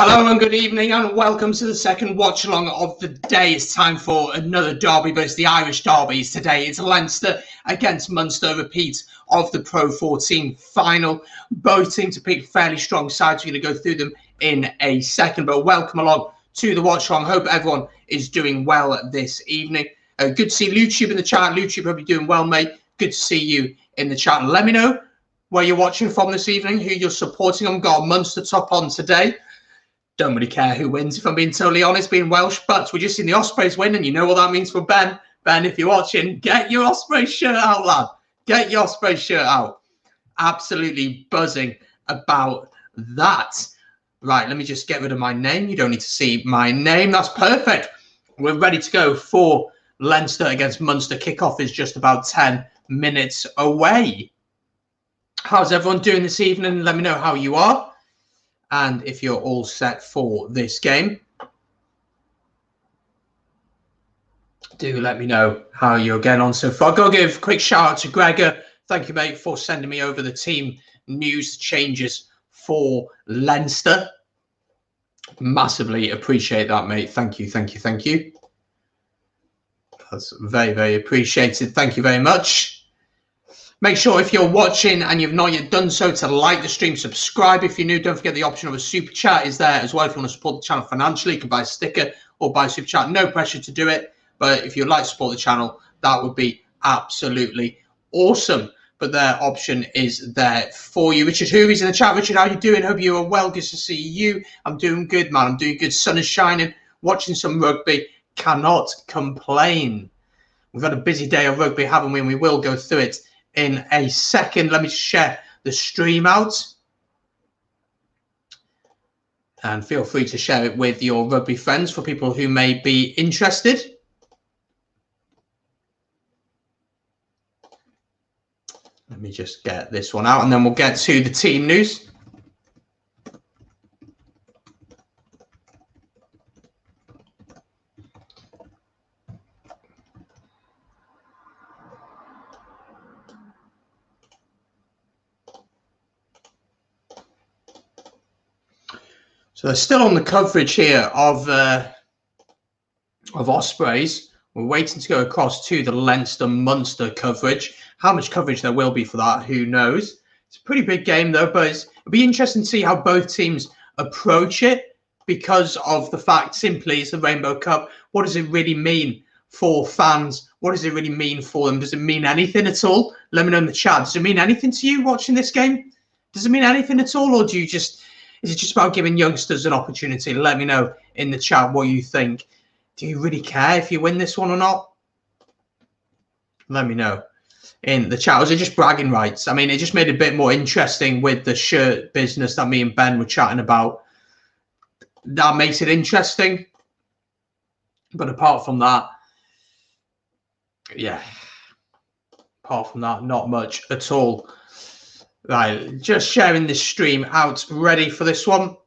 Hello and good evening and welcome to the second watch along of the day. It's time for another derby, but it's the Irish derbies today. It's Leinster against Munster, a repeat of the Pro 14 final. Both teams to pick fairly strong sides. We're going to go through them in a second, but welcome along to the watch along. Hope everyone is doing well this evening. Good to see Luciub in the chat. Luciub, hope you're doing well, mate. Good to see you in the chat. Let me know where you're watching from this evening, who you're supporting. I've got a Munster top on today. Don't really care who wins, if I'm being totally honest, being Welsh, but we're just seeing the Ospreys win, and you know what that means for Ben. Ben, if you're watching, get your Ospreys shirt out, lad. Get your Ospreys shirt out. Absolutely buzzing about that. Right, let me just get rid of my name. You don't need to see my name. That's perfect. We're ready to go for Leinster against Munster. Kickoff is just about 10 minutes away. How's everyone doing this evening? Let me know how you are. And if you're all set for this game, do let me know how you're getting on so far. I'll go give a quick shout out to Gregor. Thank you, mate, for sending me over the team news changes for Leinster. Massively appreciate that, mate. Thank you, thank you, thank you. That's very, very appreciated. Thank you very much. Make sure if you're watching and you've not yet done so to like the stream, subscribe if you're new. Don't forget the option of a super chat is there as well. If you want to support the channel financially, you can buy a sticker or buy a super chat. No pressure to do it. But if you'd like to support the channel, that would be absolutely awesome. But their option is there for you. Richard Hoovy's in the chat. Richard, how you doing? Hope you are well. Good to see you. I'm doing good, man. I'm doing good. Sun is shining. Watching some rugby. Cannot complain. We've had a busy day of rugby, haven't we? And we will go through it in a second. Let me just share the stream out. And feel free to share it with your rugby friends for people who may be interested. Let me just get this one out and then we'll get to the team news. So they're still on the coverage here of Ospreys. We're waiting to go across to the Leinster-Munster coverage. How much coverage there will be for that, who knows? It's a pretty big game, though, but it'll be interesting to see how both teams approach it because of the fact, simply, it's the Rainbow Cup. What does it really mean for fans? What does it really mean for them? Does it mean anything at all? Let me know in the chat. Does it mean anything to you watching this game? Does it mean anything at all, or do you just... Is it just about giving youngsters an opportunity? Let me know in the chat what you think. Do you really care if you win this one or not? Let me know in the chat. Or is it just bragging rights? I mean, it just made it a bit more interesting with the shirt business that me and Ben were chatting about. That makes it interesting. But apart from that, yeah. Apart from that, not much at all. Right, just sharing this stream out, ready for this one.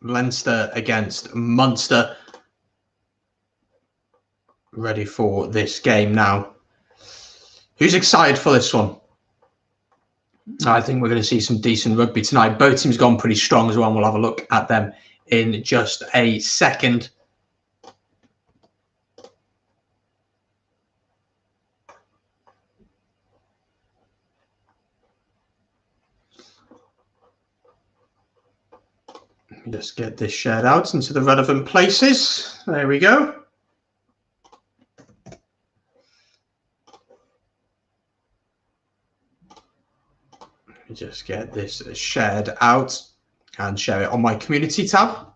Leinster against Munster. Ready for this game now. Who's excited for this one? I think we're going to see some decent rugby tonight. Both teams gone pretty strong as well, and we'll have a look at them in just a second. Just get this shared out into the relevant places. There we go. Just get this shared out and share it on my community tab.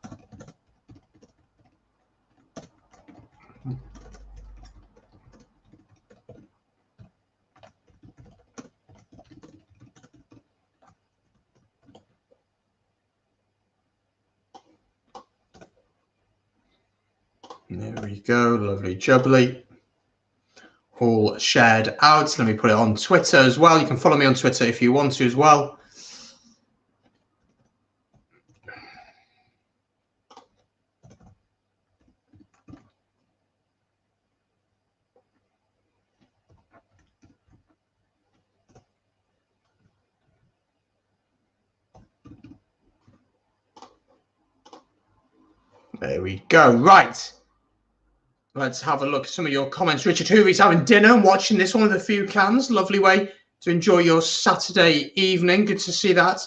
There we go, lovely jubbly. All shared out. Let me put it on Twitter as well. You can follow me on Twitter if you want to as well. There we go. Right. Let's have a look at some of your comments. Richard Hoovy's having dinner and watching this one with a few cans. Lovely way to enjoy your Saturday evening. Good to see that.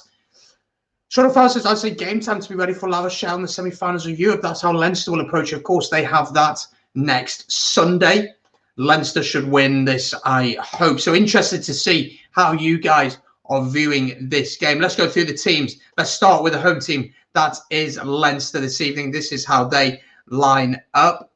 Sean O'Farrell says, I'd say game time to be ready for La Rochelle in the semi-finals of Europe. That's how Leinster will approach it. Of course, they have that next Sunday. Leinster should win this, I hope. So interested to see how you guys are viewing this game. Let's go through the teams. Let's start with the home team. That is Leinster this evening. This is how they line up.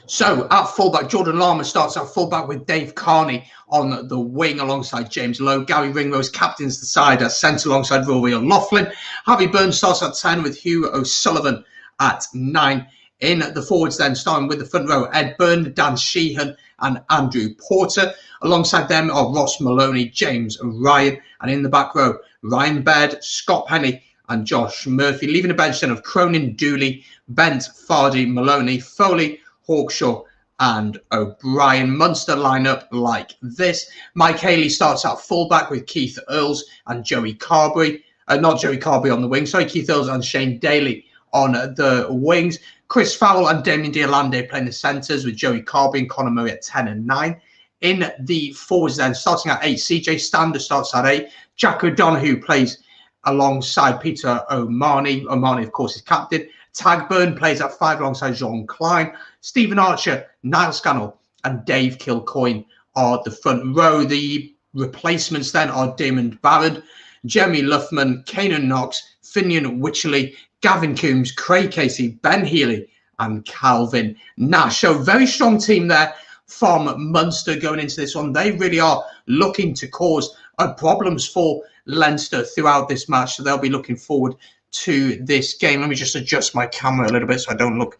So at fullback, Jordan Lama starts at fullback with Dave Carney on the wing alongside James Lowe. Gary Ringrose captains the side at centre alongside Rory O'Loughlin. Harvey Burns starts at 10 with Hugh O'Sullivan at 9. In the forwards then, starting with the front row, Ed Byrne, Dan Sheehan and Andrew Porter. Alongside them are Ross Maloney, James Ryan. And in the back row, Ryan Baird, Scott Penny and Josh Murphy. Leaving the bench then of Cronin, Dooley, Bent, Fardy, Maloney, Foley, Hawkshaw and O'Brien. Munster line up like this. Mike Haley starts at fullback with Keith Earls and Joey Carberry. Not Joey Carberry on the wing, sorry, Keith Earls and Shane Daly on the wings. Chris Farrell and Damien Diolande playing the centres with Joey Carberry and Conor Murray at 10 and 9. In the forwards then, starting at 8, CJ Stander starts at 8. Jack O'Donoghue plays alongside Peter O'Mahony. O'Mahony, of course, is captain. Tag Byrne plays at 5 alongside Jean Klein. Stephen Archer, Niall Scannell and Dave Kilcoyne are the front row. The replacements then are Damon Barrett, Jeremy Luffman, Kanan Knox, Finian Wycherley, Gavin Coombs, Craig Casey, Ben Healy and Calvin Nash. So very strong team there from Munster going into this one. They really are looking to cause problems for Leinster throughout this match. So they'll be looking forward to this game. Let me just adjust my camera a little bit so I don't look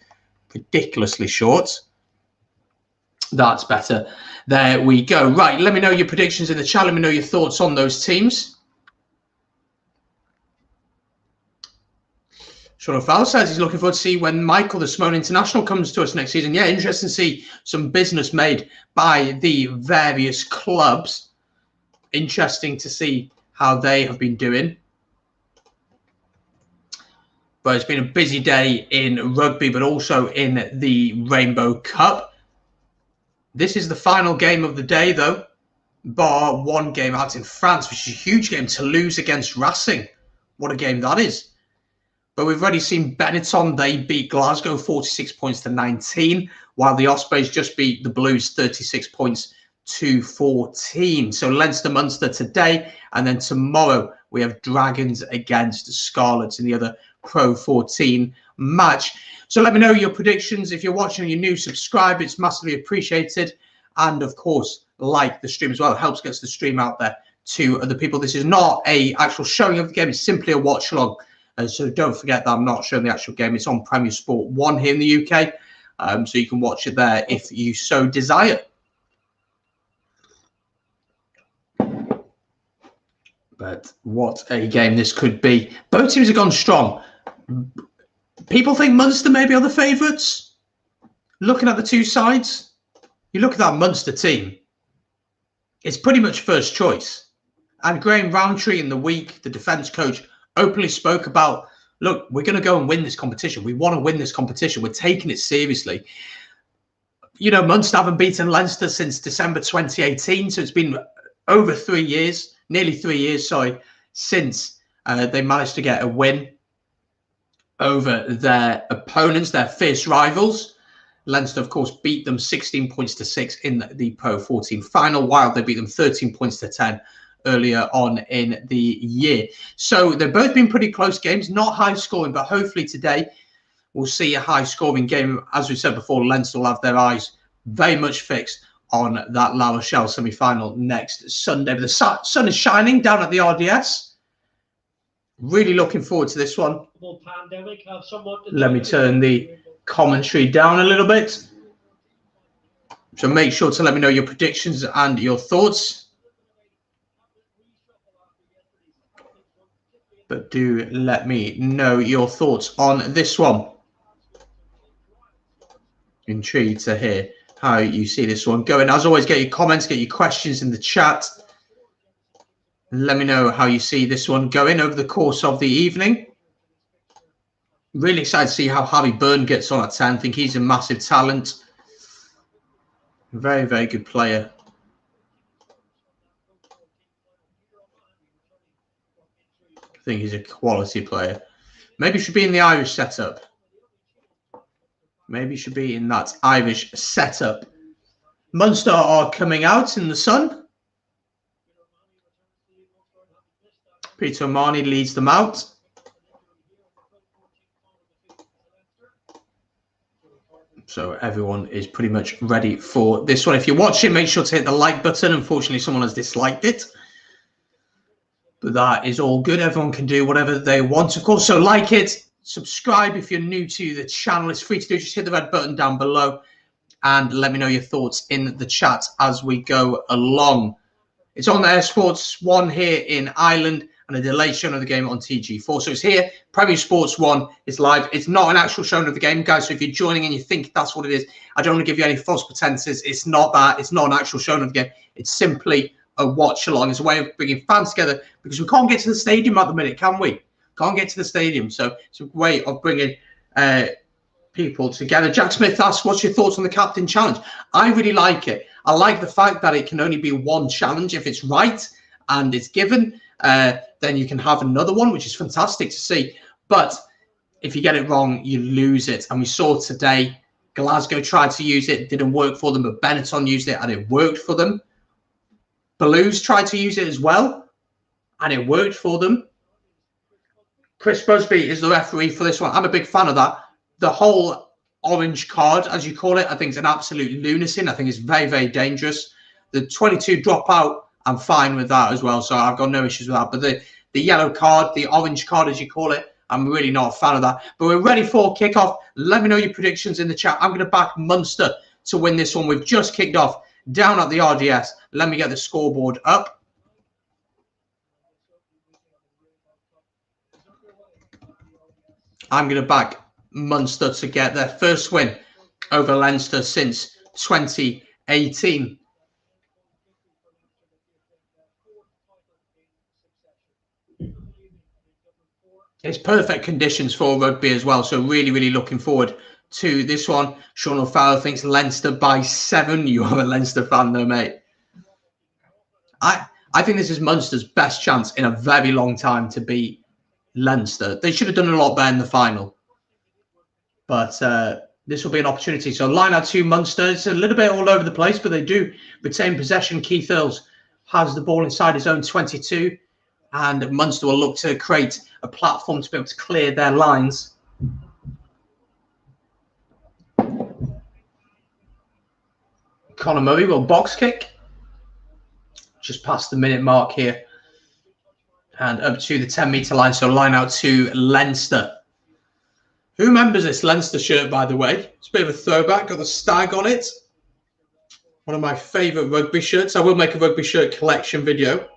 ridiculously short. That's better. There we go. Right, let me know your predictions in the chat. Let me know your thoughts on those teams. Sean O'Farrell says he's looking forward to see when Michael, the Simone International, comes to us next season. Yeah, interesting to see some business made by the various clubs. Interesting to see how they have been doing. But it's been a busy day in rugby, but also in the Rainbow Cup. This is the final game of the day, though, bar one game out in France, which is a huge game. Toulouse against Racing. What a game that is. But we've already seen Benetton. They beat Glasgow 46 points to 19, while the Ospreys just beat the Blues 36 points to 14. So Leinster Munster today, and then tomorrow we have Dragons against Scarlets in the other Pro 14 match. So let me know your predictions. If you're watching and you're new, subscribe. It's massively appreciated. And of course, like the stream as well. It helps get the stream out there to other people. This is not a actual showing of the game. It's simply a watch along. So don't forget that I'm not showing the actual game. It's on Premier Sport 1 here in the UK. So you can watch it there if you so desire. But what a game this could be. Both teams have gone strong. People think Munster maybe are the favourites. Looking at the two sides, you look at that Munster team, it's pretty much first choice. And Graham Rowntree in the week, the defence coach, openly spoke about, look, we're going to go and win this competition. We want to win this competition. We're taking it seriously. You know, Munster haven't beaten Leinster since December 2018. So it's been over 3 years, nearly 3 years, sorry, since they managed to get a win over their opponents, their fierce rivals. Leinster, of course, beat them 16 points to 6 in the Pro 14 final, while they beat them 13 points to 10 earlier on in the year. So they've both been pretty close games, not high scoring, but hopefully today we'll see a high scoring game. As we said before, Leinster will have their eyes very much fixed on that La Rochelle semi-final next Sunday. But the sun is shining down at the RDS. Really looking forward to this one. Let me turn the commentary down a little bit. So make sure to let me know your predictions and your thoughts. But do let me know your thoughts on this one. Intrigued to hear how you see this one going. As always, get your comments, get your questions in the chat. Let me know how you see this one going over the course of the evening. Really excited to see how Harry Byrne gets on at 10. I think he's a massive talent. Very, very good player. I think he's a quality player. Maybe he should be in the Irish setup. Maybe he should be in that Irish setup. Munster are coming out in the sun. Peter O'Mahony leads them out. So everyone is pretty much ready for this one. If you're watching, make sure to hit the like button. Unfortunately, someone has disliked it. But that is all good. Everyone can do whatever they want, of course. So like it, subscribe if you're new to the channel. It's free to do. Just hit the red button down below and let me know your thoughts in the chat as we go along. It's on Air Sports 1 here in Ireland and a delayed showing of the game on TG4. So it's here. Premier Sports 1 is live. It's not an actual showing of the game, guys. So if you're joining and you think that's what it is, I don't want to give you any false pretenses. It's not that. It's not an actual showing of the game. It's simply a watch along. It's a way of bringing fans together because we can't get to the stadium at the minute, can we? Can't get to the stadium. So it's a way of bringing people together. Jack Smith asks, what's your thoughts on the captain challenge? I really like it. I like the fact that it can only be one challenge. If it's right and it's given, then you can have another one, which is fantastic to see. But if you get it wrong, you lose it. And we saw today, Glasgow tried to use it. It didn't work for them, but Benetton used it and it worked for them. Blues tried to use it as well, and it worked for them. Chris Busby is the referee for this one. I'm a big fan of that. The whole orange card, as you call it, I think is an absolute lunacy. I think it's very, very dangerous. The 22 dropout, I'm fine with that as well. So I've got no issues with that. But the yellow card, the orange card, as you call it, I'm really not a fan of that. But we're ready for kickoff. Let me know your predictions in the chat. I'm going to back Munster to win this one. We've just kicked off down at the RDS. Let me get the scoreboard up. I'm going to back Munster to get their first win over Leinster since 2018. It's perfect conditions for rugby as well. So really, really looking forward to this one. Sean O'Farrell thinks Leinster by 7. You are a Leinster fan though, mate. I think this is Munster's best chance in a very long time to beat Leinster. They should have done a lot better in the final. But this will be an opportunity. So line out to Munster. It's a little bit all over the place, but they do retain possession. Keith Earls has the ball inside his own 22. And Munster will look to create a platform to be able to clear their lines. Conor Murray will box kick. Just past the minute mark here. And up to the 10-metre line. So line out to Leinster. Who remembers this Leinster shirt, by the way? It's a bit of a throwback. Got the stag on it. One of my favourite rugby shirts. I will make a rugby shirt collection video.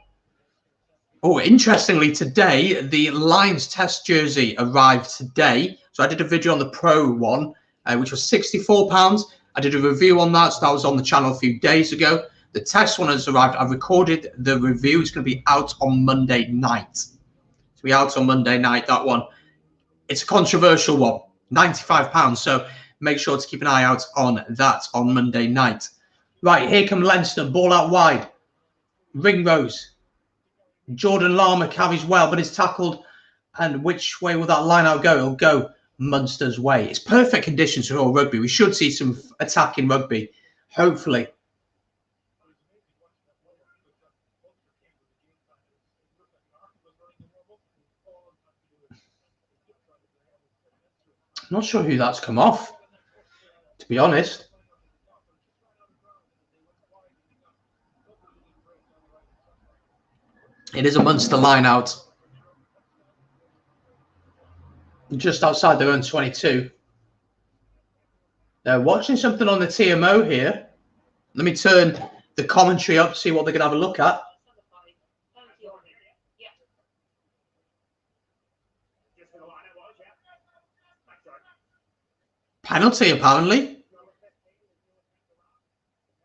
Oh, interestingly, today, the Lions test jersey arrived today. So I did a video on the Pro one, which was £64. I did a review on that. So that was on the channel a few days ago. The test one has arrived. I've recorded the review. It's going to be out on Monday night. It's going to be out on Monday night, that one. It's a controversial one, £95. So make sure to keep an eye out on that on Monday night. Right, here come Leinster. Ball out wide. Ringrose. Jordan Lama carries well, but is tackled. And which way will that line out go? It'll go Munster's way. It's perfect conditions for all rugby. We should see some attacking rugby, hopefully. I'm not sure who that's come off, to be honest. It is a Munster line out. Just outside their own 22. They're watching something on the TMO here. Let me turn the commentary up, see what they're going to have a look at. Penalty, apparently.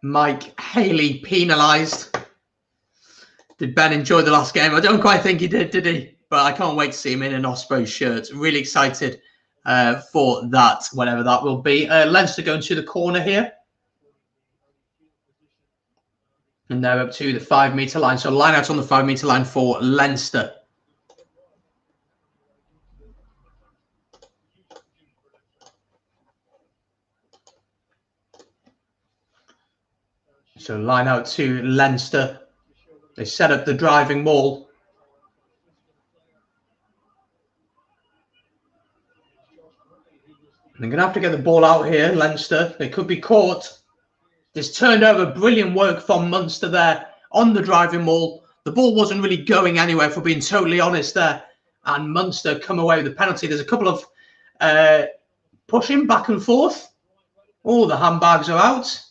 Mike Haley penalised. Did Ben enjoy the last game? I don't quite think he did he? But I can't wait to see him in an Ospreys shirt. Really excited for that, whatever that will be. Leinster going to the corner here. And they're up to the 5-metre line. So line out on the 5-metre line for Leinster. So line out to Leinster. They set up the driving maul. They're going to have to get the ball out here, Leinster. They could be caught. This turned over. Brilliant work from Munster there on the driving maul. The ball wasn't really going anywhere, if we're being totally honest there. And Munster come away with the penalty. There's a couple of pushing back and forth. Oh, the handbags are out.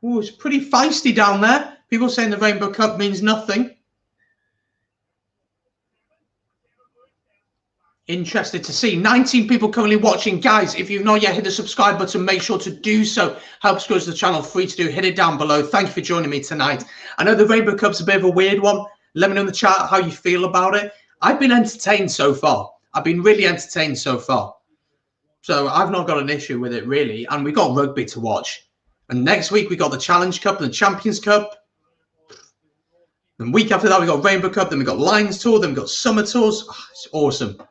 Oh, it's pretty feisty down there. People saying the Rainbow Cup means nothing. Interested to see. 19 people currently watching. Guys, if you've not yet hit the subscribe button, make sure to do so. Helps grow the channel. Free to do. Hit it down below. Thank you for joining me tonight. I know the Rainbow Cup's a bit of a weird one. Let me know in the chat how you feel about it. I've been entertained so far. I've been really entertained so far. So I've not got an issue with it, really. And we got rugby to watch. And next week, we got the Challenge Cup and the Champions Cup. And week after that, we got Rainbow Cup. Then we got Lions Tour. Then we got Summer Tours. Oh, it's awesome.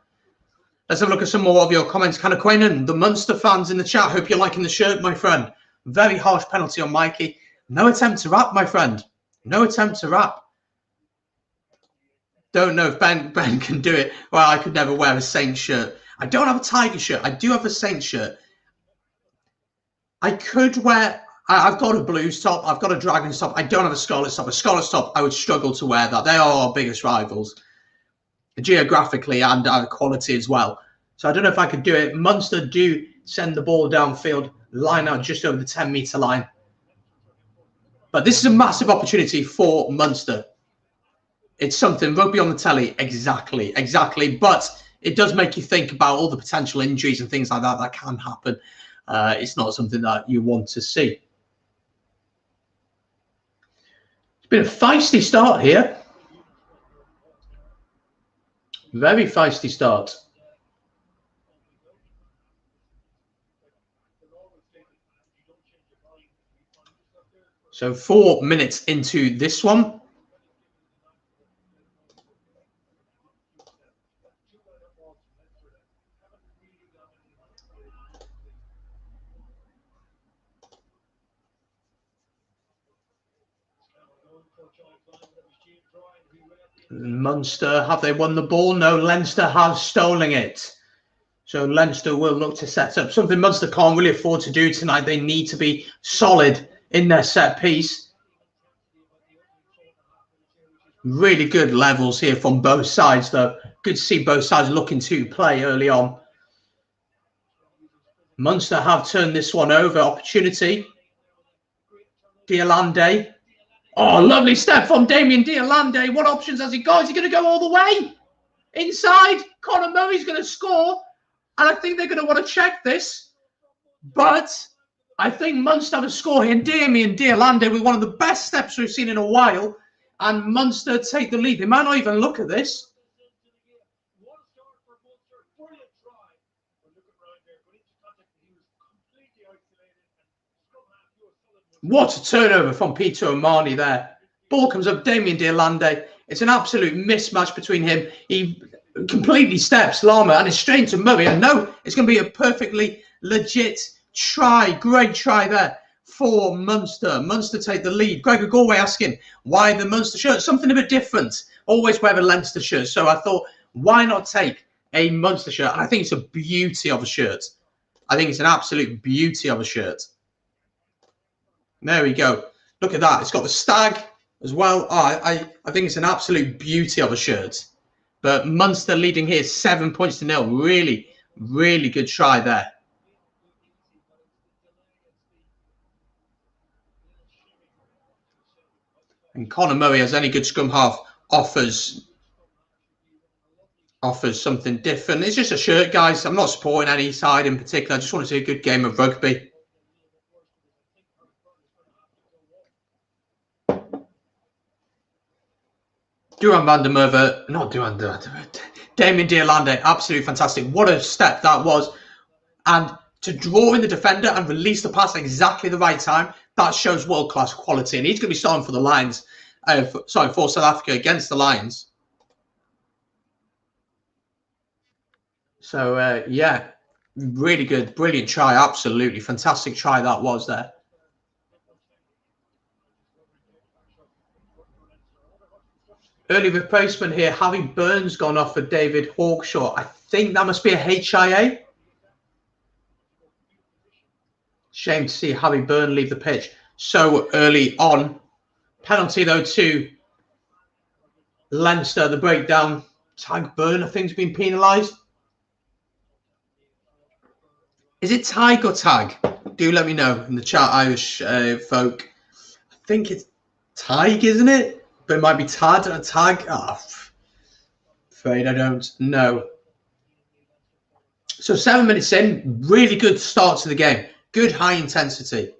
Let's have a look at some more of your comments. Kind of Quainan, the Munster fans in the chat. Hope you're liking the shirt, my friend. Very harsh penalty on Mikey. No attempt to wrap, my friend. No attempt to wrap. Don't know if Ben can do it. Well, I could never wear a Saints shirt. I don't have a Tiger shirt. I do have a Saints shirt. I could wear... I've got a Blues top. I've got a Dragons top. I don't have a Scarlet top. A Scarlet top, I would struggle to wear that. They are our biggest rivals, geographically and quality as well. So I don't know if I could do it. Munster do send the ball downfield, line out just over the 10-metre line. But this is a massive opportunity for Munster. It's something, rugby on the telly, exactly. But it does make you think about all the potential injuries and things like that that can happen. It's not something that you want to see. It's been a feisty start here. Very feisty start. So 4 minutes into this one. Munster, have they won the ball? No, Leinster has stolen it. So Leinster will look to set up something Munster can't really afford to do tonight. They need to be solid in their set piece. Really good levels here from both sides, though. Good to see both sides looking to play early on. Munster have turned this one over. Opportunity. Diolande. Oh, lovely step from Damien Diolande. What options has he got? Is he going to go all the way? Inside. Conor Murray's going to score. And I think they're going to want to check this. But I think Munster have a score here. Damien Diolande with one of the best steps we've seen in a while. And Munster take the lead. They might not even look at this. What a turnover from Peter O'Mahony there. Ball comes up, Damien Diolande. It's an absolute mismatch between him. He completely steps Lama and it's straight to Murray. I know it's going to be a perfectly legit try. Great try there for Munster. Munster take the lead. Gregor Galway asking why the Munster shirt. Something a bit different. Always wear a Leinster shirt. So I thought, why not take a Munster shirt? And I think it's a beauty of a shirt. I think it's an absolute beauty of a shirt. There we go. Look at that. It's got the stag as well. Oh, I think it's an absolute beauty of a shirt. But Munster leading here 7 points to 0. Really, really good try there. And Conor Murray, as any good scrum half, offers something different. It's just a shirt, guys. I'm not supporting any side in particular. I just want to see a good game of rugby. Duran van der Merwe, not Duran van der Merwe, Damien Deolande, absolutely fantastic. What a step that was. And to draw in the defender and release the pass at exactly the right time, that shows world-class quality. And he's going to be starting for the Lions, for South Africa against the Lions. So, yeah, really good, brilliant try, absolutely fantastic try that was there. Early replacement here, Harry Burns gone off for David Hawkshaw. I think that must be a HIA. Shame to see Harry Burns leave the pitch so early on. Penalty, though, to Leinster, the breakdown. Tag Burn, I think, has been penalised. Is it Tig or Tag? Do let me know in the chat, Irish folk. I think it's Tig, isn't it? But it might be Tad or Tag. Oh, afraid I don't know. So 7 minutes in, really good start to the game. Good high intensity.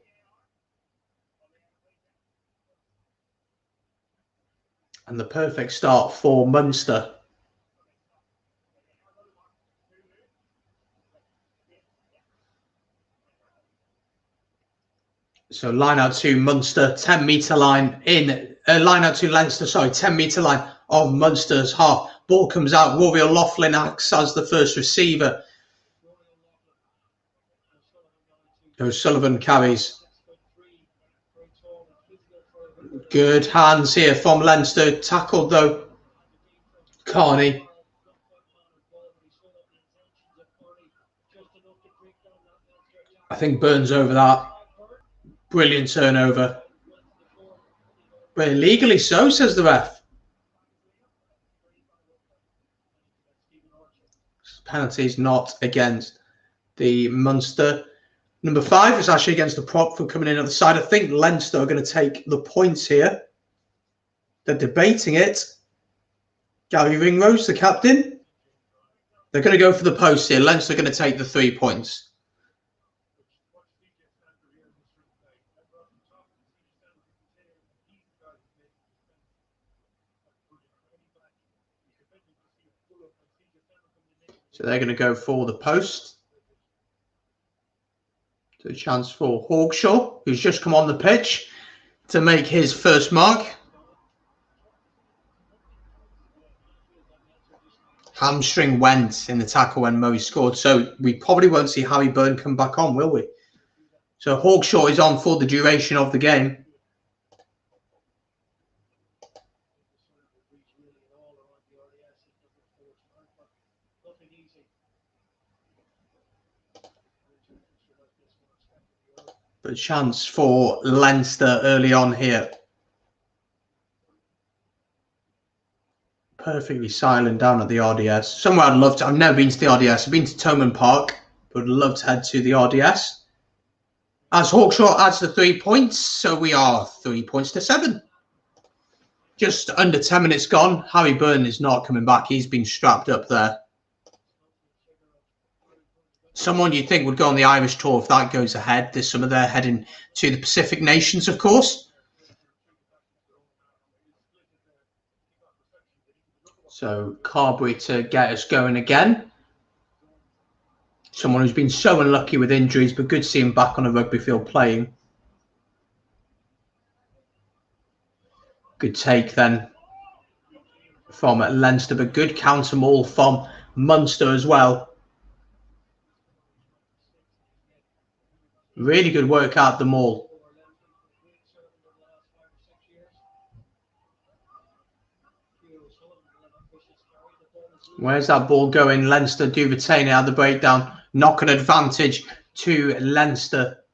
And the perfect start for Munster. So line out to Munster, 10-metre line in, line out to Leinster, sorry, 10-metre line of Munster's half. Ball comes out, Rory O'Loughlin acts as the first receiver. O'Sullivan carries. Good hands here from Leinster. Tackled though. Carney. I think Burns over that. Brilliant turnover. But illegally so, says the ref. Penalties not against the Munster. Number 5 is actually against the prop for coming in at the side. I think Leinster are going to take the points here. They're debating it. Gary Ringrose, the captain. They're going to go for the post here. Leinster are going to take the 3 points. So they're going to go for the post. So a chance for Hawkshaw, who's just come on the pitch to make his first mark. Hamstring went in the tackle when Murray scored. So we probably won't see Harry Burn come back on, will we? So Hawkshaw is on for the duration of the game. But a chance for Leinster early on here. Perfectly silent down at the RDS. Somewhere I'd love to. I've never been to the RDS. I've been to Thomond Park, but I'd love to head to the RDS. As Hawkshaw adds the 3 points, so we are 3 points to 7. Just under 10 minutes gone. Harry Burn is not coming back. He's been strapped up there. Someone you'd think would go on the Irish tour if that goes ahead this summer. They're heading to the Pacific nations, of course. So Carberry to get us going again. Someone who's been so unlucky with injuries, but good to see him back on a rugby field playing. Good take then from Leinster, but good counter maul from Munster as well. Really good work out the maul. Where's that ball going? Leinster do retain it at the breakdown. Knock an advantage to Leinster.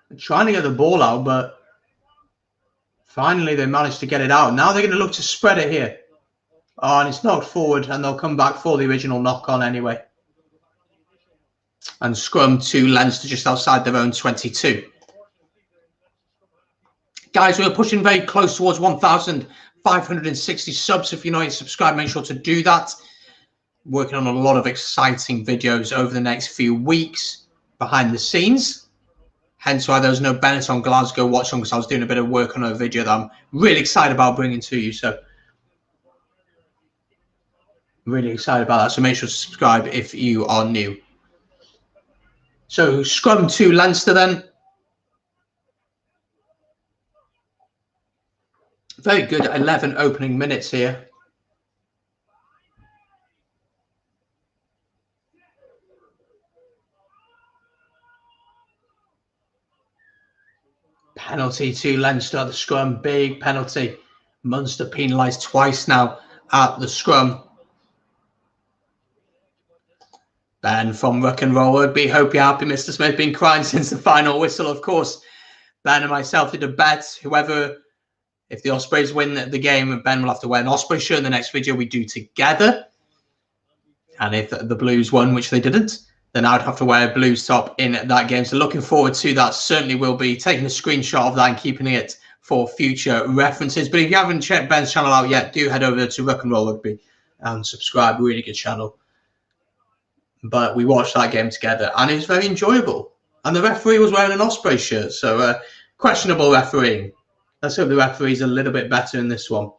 They're trying to get the ball out, but finally they managed to get it out. Now they're going to look to spread it here. Oh, and it's knocked forward, and they'll come back for the original knock-on anyway. And scrum to Leinster just outside their own 22. Guys, we're pushing very close towards 1,560 subs. If you're not yet subscribed, make sure to do that. Working on a lot of exciting videos over the next few weeks behind the scenes. hence why there was no Bennett on Glasgow watch on, because I was doing a bit of work on a video that I'm really excited about bringing to you. So really excited about that. So make sure to subscribe if you are new. So scrum to Leinster then. Very good 11 opening minutes here. Penalty to Leinster at the scrum. Big penalty. Munster penalised twice now at the scrum. Ben from Ruck and Roll Rugby. Hope you're happy, Mr. Smith. Been crying since the final whistle, of course. Ben and myself did a bet. If the Ospreys win the game, Ben will have to wear an Osprey shirt in the next video we do together. And if the Blues won, which they didn't, then I'd have to wear a Blues top in that game. So looking forward to that. Certainly will be taking a screenshot of that and keeping it for future references. But if you haven't checked Ben's channel out yet, do head over to Ruck and Roll Rugby and subscribe. Really good channel. But we watched that game together and it was very enjoyable. And the referee was wearing an Osprey shirt. So questionable refereeing. Let's hope the referee's a little bit better in this one.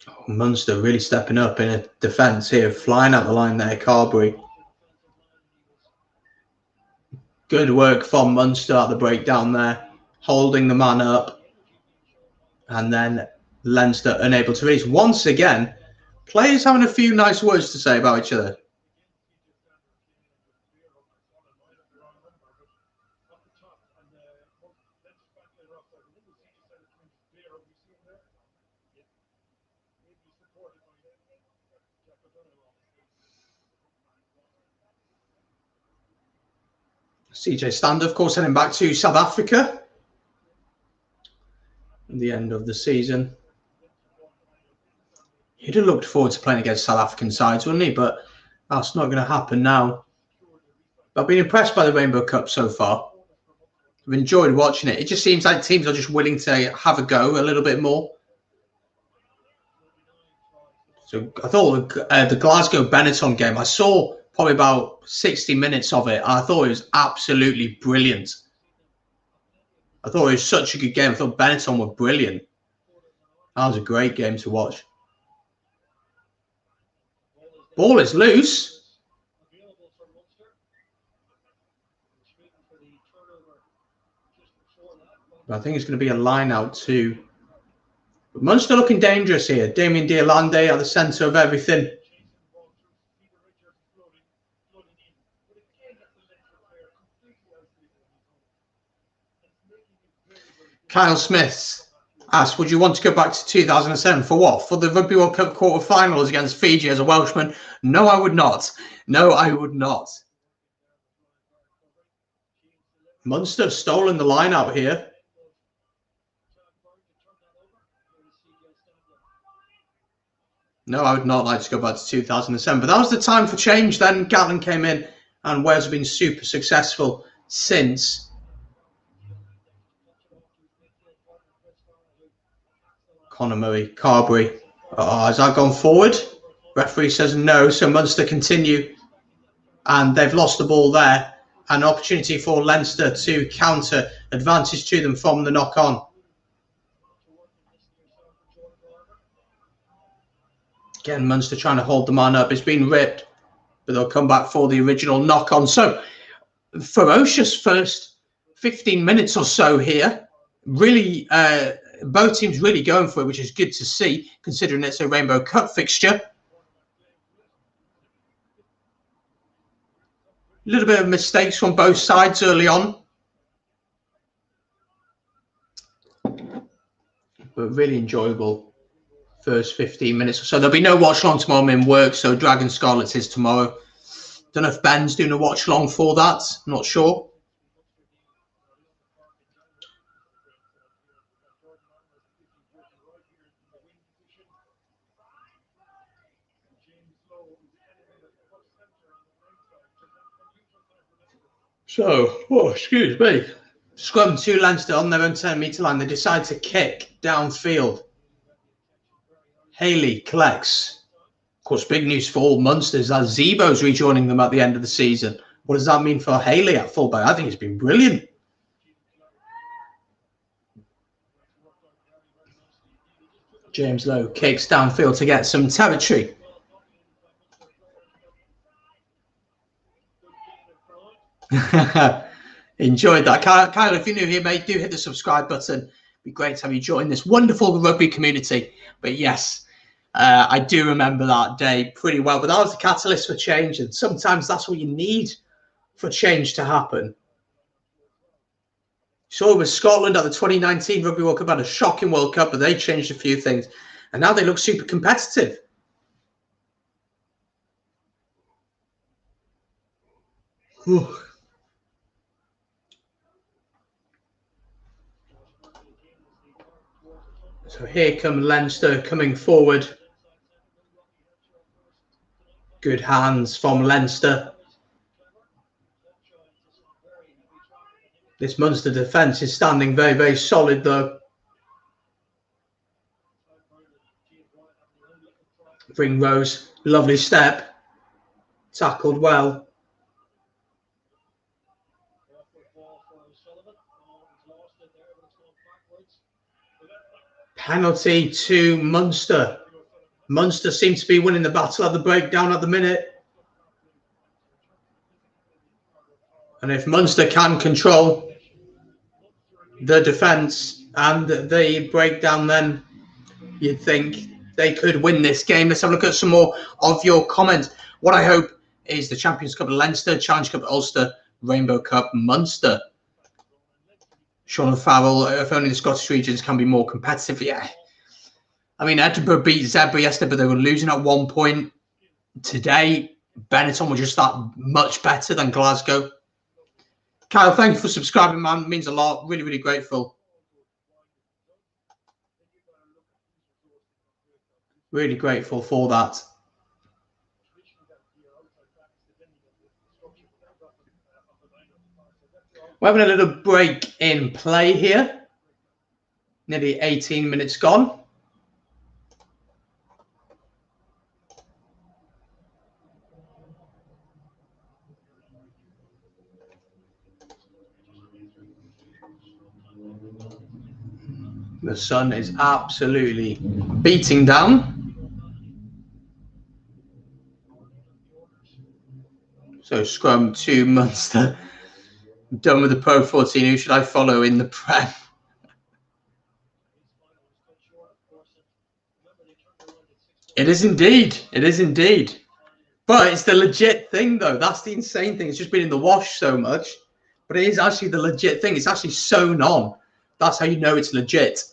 Oh, Munster really stepping up in a defence here. Flying out the line there, Carberry. Good work from Munster at the breakdown there. Holding the man up. And then Leinster unable to release. Once again, players having a few nice words to say about each other. CJ Stander, of course, heading back to South Africa at the end of the season. He'd have looked forward to playing against South African sides, wouldn't he? But that's not going to happen now. I've been impressed by the Rainbow Cup so far. I've enjoyed watching it. It just seems like teams are just willing to have a go a little bit more. So I thought the Glasgow Benetton game, I saw probably about 60 minutes of it. I thought it was absolutely brilliant. I thought it was such a good game. I thought Benetton were brilliant. That was a great game to watch. Ball is loose. But I think it's going to be a line out too. But Munster looking dangerous here. Damien Diolande at the centre of everything. Kyle Smith asked, would you want to go back to 2007 for what? For the Rugby World Cup quarter-finals against Fiji as a Welshman? No, I would not. No, I would not. Munster have stolen the line out here. No, I would not like to go back to 2007. But that was the time for change then. Gatlin came in and Wales have been super successful since. Conor Murray, Carberry. Has that gone forward? Referee says no, so Munster continue. And they've lost the ball there. An opportunity for Leinster to counter, advantage to them from the knock-on. Again, Munster trying to hold the man up. It's been ripped, but they'll come back for the original knock-on. So, ferocious first 15 minutes or so here. Really, both teams really going for it, which is good to see, considering it's a Rainbow Cup fixture. A little bit of mistakes from both sides early on. But really enjoyable first 15 minutes or so. There'll be no watch long tomorrow. I'm in work, so Dragon Scarlets is tomorrow. Don't know if Ben's doing a watch long for that. I'm not sure. So, excuse me. Scrum to Leinster on their own 10-metre line. They decide to kick downfield. Haley collects course, big news for all Munsters that Zebo's rejoining them at the end of the season. What does that mean for Haley at fullback? I think it's been brilliant. James Lowe kicks downfield to get some territory. Enjoyed that. Kyle, if you're new here, mate, do hit the subscribe button. It'd be great to have you join this wonderful rugby community. But yes, I do remember that day pretty well. But that was the catalyst for change. And sometimes that's what you need for change to happen. Saw with Scotland at the 2019 Rugby World Cup, had a shocking World Cup, but they changed a few things. And now they look super competitive. Whew. So here come Leinster coming forward. Good hands from Leinster. This Munster defence is standing very, very solid, though. Ringrose, lovely step. Tackled well. Penalty to Munster. Munster seem to be winning the battle at the breakdown at the minute. And if Munster can control the defence and the breakdown, then you'd think they could win this game. Let's have a look at some more of your comments. What I hope is the Champions Cup Leinster, Challenge Cup Ulster, Rainbow Cup Munster. Sean Farrell, if only the Scottish regions can be more competitive. Yeah. I mean, Edinburgh beat Zebra yesterday, but they were losing at one point. Today, Benetton were just that much better than Glasgow. Kyle, thank you for subscribing, man. It means a lot. Really, really grateful. Really grateful for that. We're having a little break in play here. Nearly 18 minutes gone. The sun is absolutely beating down. So scrum to Munster. Done with the Pro 14. Who should I follow in the Prem? It is indeed. It is indeed. But it's the legit thing, though. That's the insane thing. It's just been in the wash so much. But it is actually the legit thing. It's actually sewn on. That's how you know it's legit.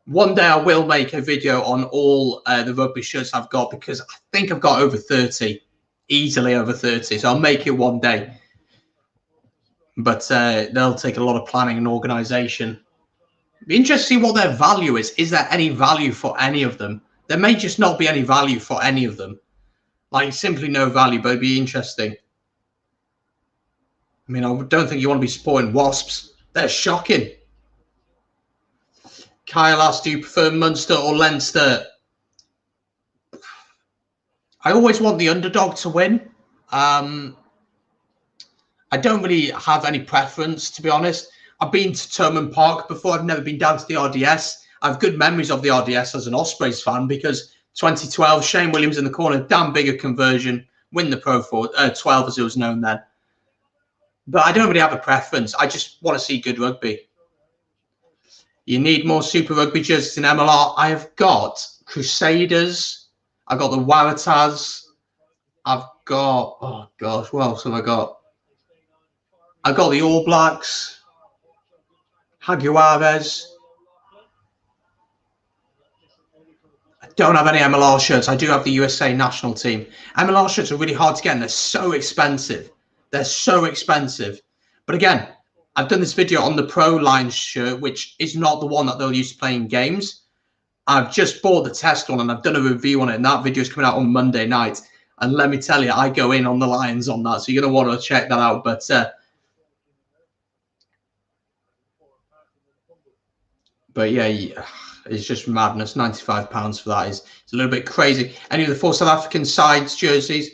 One day I will make a video on all the rugby shirts I've got, because I think I've got over 30. Easily over 30. So I'll make it one day. But they'll take a lot of planning and organisation. Be interesting to see what their value is. Is there any value for any of them? There may just not be any value for any of them. Like, simply no value, but it'd be interesting. I mean, I don't think you want to be supporting Wasps. They're shocking. Kyle asked, do you prefer Munster or Leinster? I always want the underdog to win. I don't really have any preference, to be honest. I've been to Thomond Park before. I've never been down to the RDS. I have good memories of the RDS as an Ospreys fan, because 2012, Shane Williams in the corner, damn bigger conversion, win the Pro 12 as it was known then. But I don't really have a preference. I just want to see good rugby. You need more Super Rugby jerseys in MLR. I have got Crusaders. I've got the Waratahs. I've got, oh gosh, what else have I got? I've got the All Blacks. Jaguares. I don't have any MLR shirts. I do have the USA national team. MLR shirts are really hard to get, and they're so expensive. They're so expensive. But again, I've done this video on the Pro Line shirt, which is not the one that they'll use to play in games. I've just bought the test one, and I've done a review on it, and that video is coming out on Monday night. And let me tell you, I go in on the Lions on that, so you're going to want to check that out. But yeah, It's just madness. £95 for that is a little bit crazy. Any of the 4 South African sides jerseys?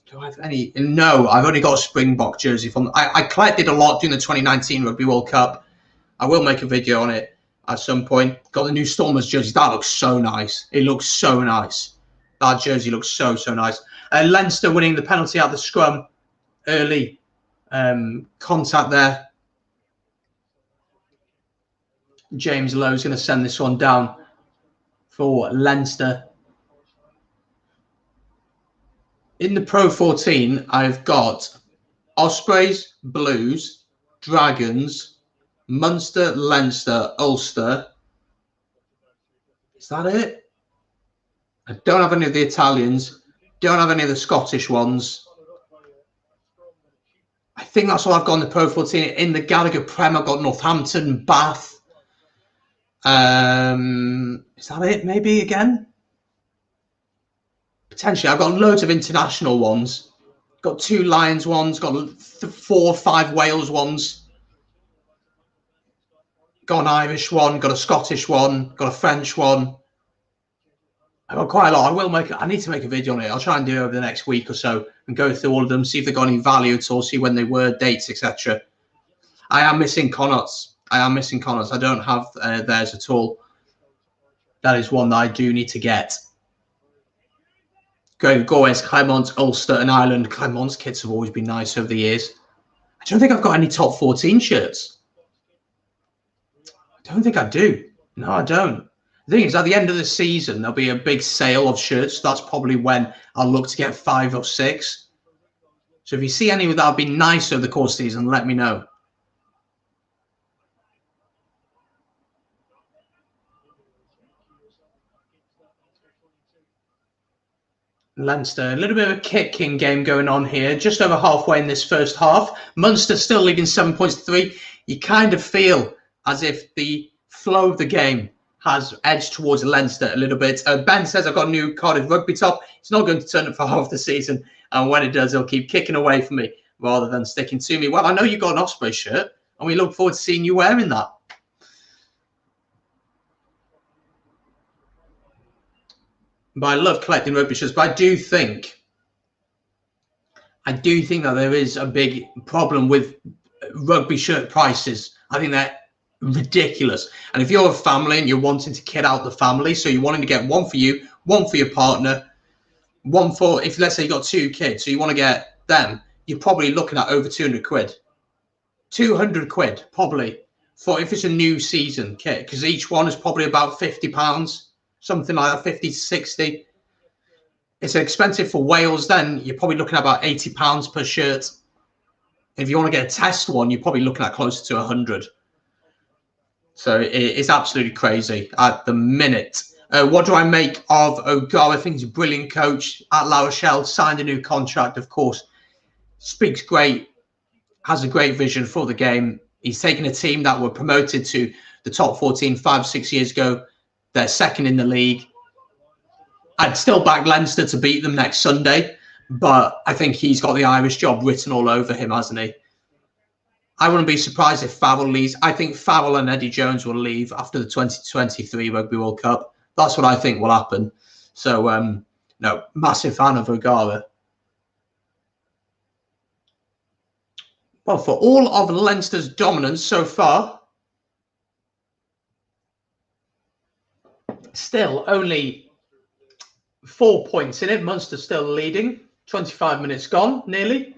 Do I have any? No, I've only got a Springbok jersey from. I collected a lot during the 2019 Rugby World Cup. I will make a video on it at some point. Got the new Stormers jersey. That looks so nice. It looks so nice. That jersey looks so nice. Leinster winning the penalty at the scrum. Early contact there. James Lowe's going to send this one down for Leinster. In the Pro 14, I've got Ospreys, Blues, Dragons, Munster, Leinster, Ulster. Is that it? I don't have any of the Italians. Don't have any of the Scottish ones. I think that's all I've got in the Pro 14. In the Gallagher Prem, I've got Northampton, Bath. Is that it? Maybe again? Potentially. I've got loads of international ones. Got 2 Lions ones. Got 4 or 5 Wales ones. Got an Irish one. Got a Scottish one. Got a French one. I've got quite a lot. I need to make a video on it. I'll try and do it over the next week or so and go through all of them, see if they've got any value at all, see when they were, dates, etc. I am missing Connaughts. I don't have theirs at all. That is one that I do need to get. Go West, Clermont, Ulster and Ireland. Clermont's kits have always been nice over the years. I don't think I've got any top 14 shirts. I don't think I do. No, I don't. The thing is, at the end of the season, there'll be a big sale of shirts. That's probably when I'll look to get 5 or 6. So if you see any that would be nice over the course of the season, let me know. Leinster, a little bit of a kicking game going on here, just over halfway in this first half. Munster still leading 7 points to 3. You kind of feel as if the flow of the game has edged towards Leinster a little bit. Ben says, I've got a new Cardiff rugby top. It's not going to turn up for half the season. And when it does, it'll keep kicking away from me rather than sticking to me. Well, I know you got an Osprey shirt, and we look forward to seeing you wearing that. But I love collecting rugby shirts. But I do think that there is a big problem with rugby shirt prices. I think they're ridiculous. And if you're a family and you're wanting to kit out the family, so you're wanting to get one for you, one for your partner, one for, if let's say you got 2 kids, so you want to get them, you're probably looking at over 200 quid. 200 quid, probably, for if it's a new season kit, because each one is probably about £50. Something like that, 50 to 60. It's expensive for Wales. Then you're probably looking at about £80 per shirt. If you want to get a test one, you're probably looking at closer to 100. So it's absolutely crazy at the minute. What do I make of O'Gara? I think he's a brilliant coach at La Rochelle. Signed a new contract, of course. Speaks great. Has a great vision for the game. He's taken a team that were promoted to the top 14 5 or 6 years ago. They're second in the league. I'd still back Leinster to beat them next Sunday, but I think he's got the Irish job written all over him, hasn't he? I wouldn't be surprised if Farrell leaves. I think Farrell and Eddie Jones will leave after the 2023 Rugby World Cup. That's what I think will happen. So, no, massive fan of O'Gara. Well, for all of Leinster's dominance so far, still only 4 points in it. Munster still leading. 25 minutes gone, nearly.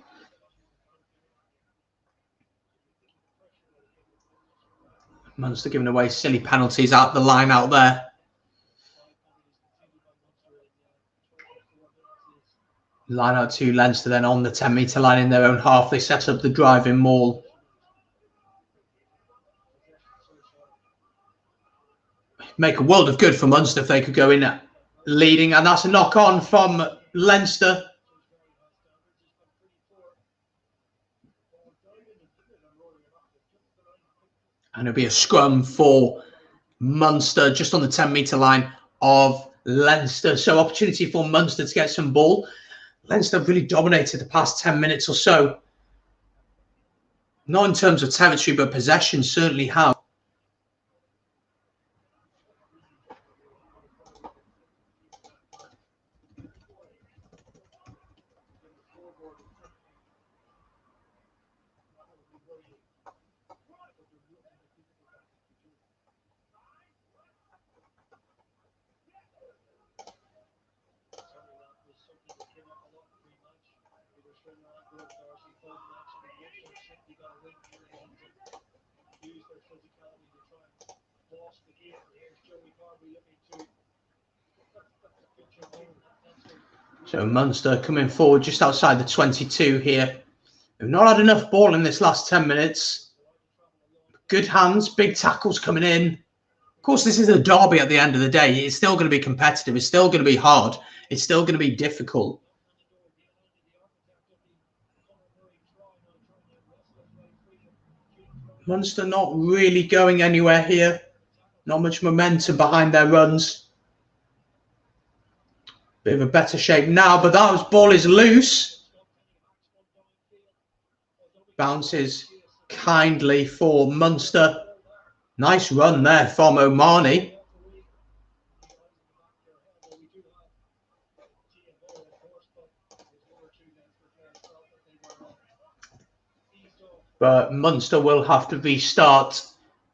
Munster giving away silly penalties out the line out there. Line out to Leinster then on the 10-metre line in their own half. They set up the driving maul. Make a world of good for Munster if they could go in leading. And that's a knock-on from Leinster. And it'll be a scrum for Munster just on the 10-metre line of Leinster. So opportunity for Munster to get some ball. Leinster really dominated the past 10 minutes or so. Not in terms of territory, but possession certainly have. So Munster coming forward just outside the 22 here. They've not had enough ball in this last 10 minutes. Good hands, big tackles coming in. Of course, this is a derby at the end of the day. It's still going to be competitive. It's still going to be hard. It's still going to be difficult. Munster not really going anywhere here. Not much momentum behind their runs. Bit of a better shape now, but that ball is loose. Bounces kindly for Munster. Nice run there from O'Mahony. But Munster will have to restart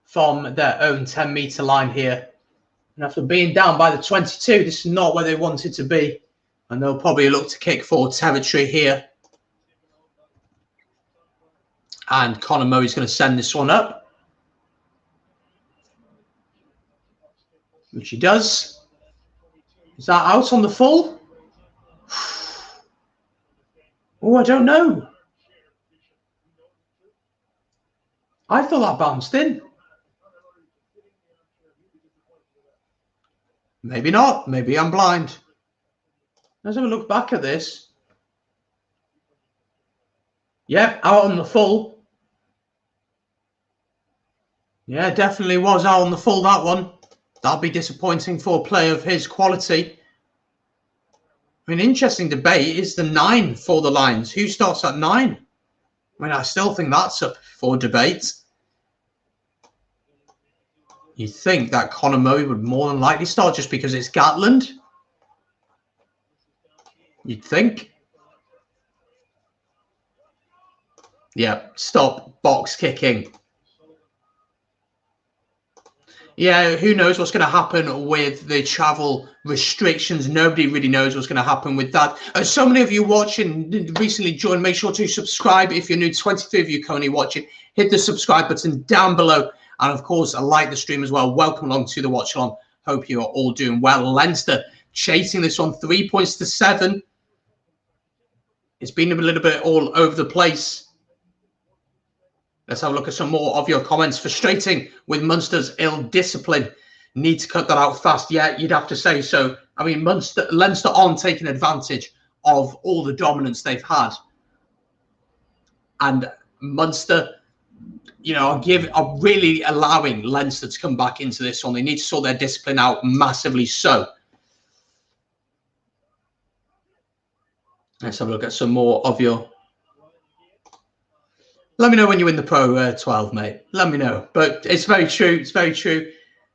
from their own 10-metre line here. And after being down by the 22, this is not where they wanted to be. And they'll probably look to kick forward territory here. And Conor Murray's going to send this one up. Which he does. Is that out on the full? Oh, I don't know. I thought that bounced in. Maybe not. Maybe I'm blind. Let's have a look back at this. Yep, out on the full. Yeah, definitely was out on the full, that one. That'll be disappointing for a player of his quality. I mean, interesting debate is the 9 for the Lions. Who starts at 9? I mean, I still think that's up for debate. You'd think that Conor Murray would more than likely start just because it's Gatland. You'd think. Yeah, stop box kicking. Yeah, who knows what's going to happen with the travel restrictions. Nobody really knows what's going to happen with that. So many of you watching recently joined. Make sure to subscribe if you're new. 23 of you currently watching. Hit the subscribe button down below. And, of course, like the stream as well. Welcome along to the watch along. Hope you are all doing well. Leinster chasing this one 3 points to 7. It's been a little bit all over the place. Let's have a look at some more of your comments. Frustrating with Munster's ill discipline. Need to cut that out fast. Yeah, you'd have to say so. I mean, Leinster aren't taking advantage of all the dominance they've had. And Munster, you know, are really allowing Leinster to come back into this one. They need to sort their discipline out massively so. Let's have a look at some more of your... Let me know when you win the Pro 12, mate. Let me know. But it's very true. It's very true.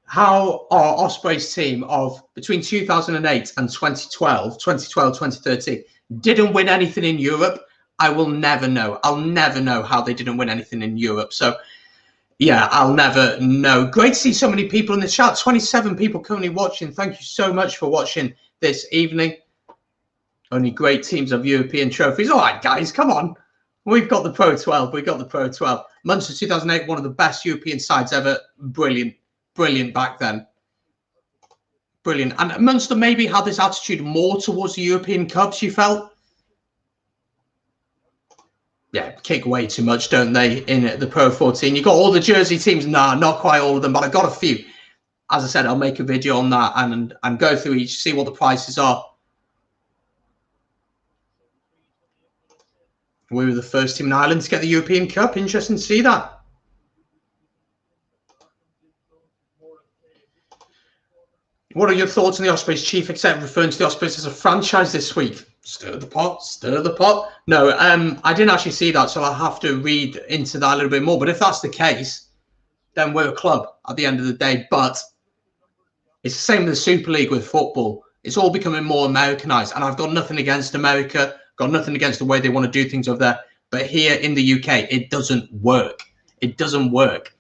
How our Ospreys team of between 2008 and 2012, 2013, didn't win anything in Europe, I will never know. I'll never know how they didn't win anything in Europe. So, yeah, I'll never know. Great to see so many people in the chat. 27 people currently watching. Thank you so much for watching this evening. Only great teams of European trophies. All right, guys, come on. We've got the Pro 12. We've got the Pro 12. Munster 2008, one of the best European sides ever. Brilliant. Brilliant back then. Brilliant. And Munster maybe had this attitude more towards the European Cups, you felt? Yeah, kick way too much, don't they, in the Pro 14? You got all the Jersey teams? Nah, not quite all of them, but I got a few. As I said, I'll make a video on that and go through each, see what the prices are. We were the first team in Ireland to get the European Cup. Interesting to see that. What are your thoughts on the Ospreys? Chief except referring to the Ospreys as a franchise this week. Stir the pot, stir the pot. No, I didn't actually see that, so I'll have to read into that a little bit more. But if that's the case, then we're a club at the end of the day. But it's the same with the Super League with football. It's all becoming more Americanized. And I've got nothing against America. Got nothing against the way they want to do things over there. But here in the UK, it doesn't work. It doesn't work.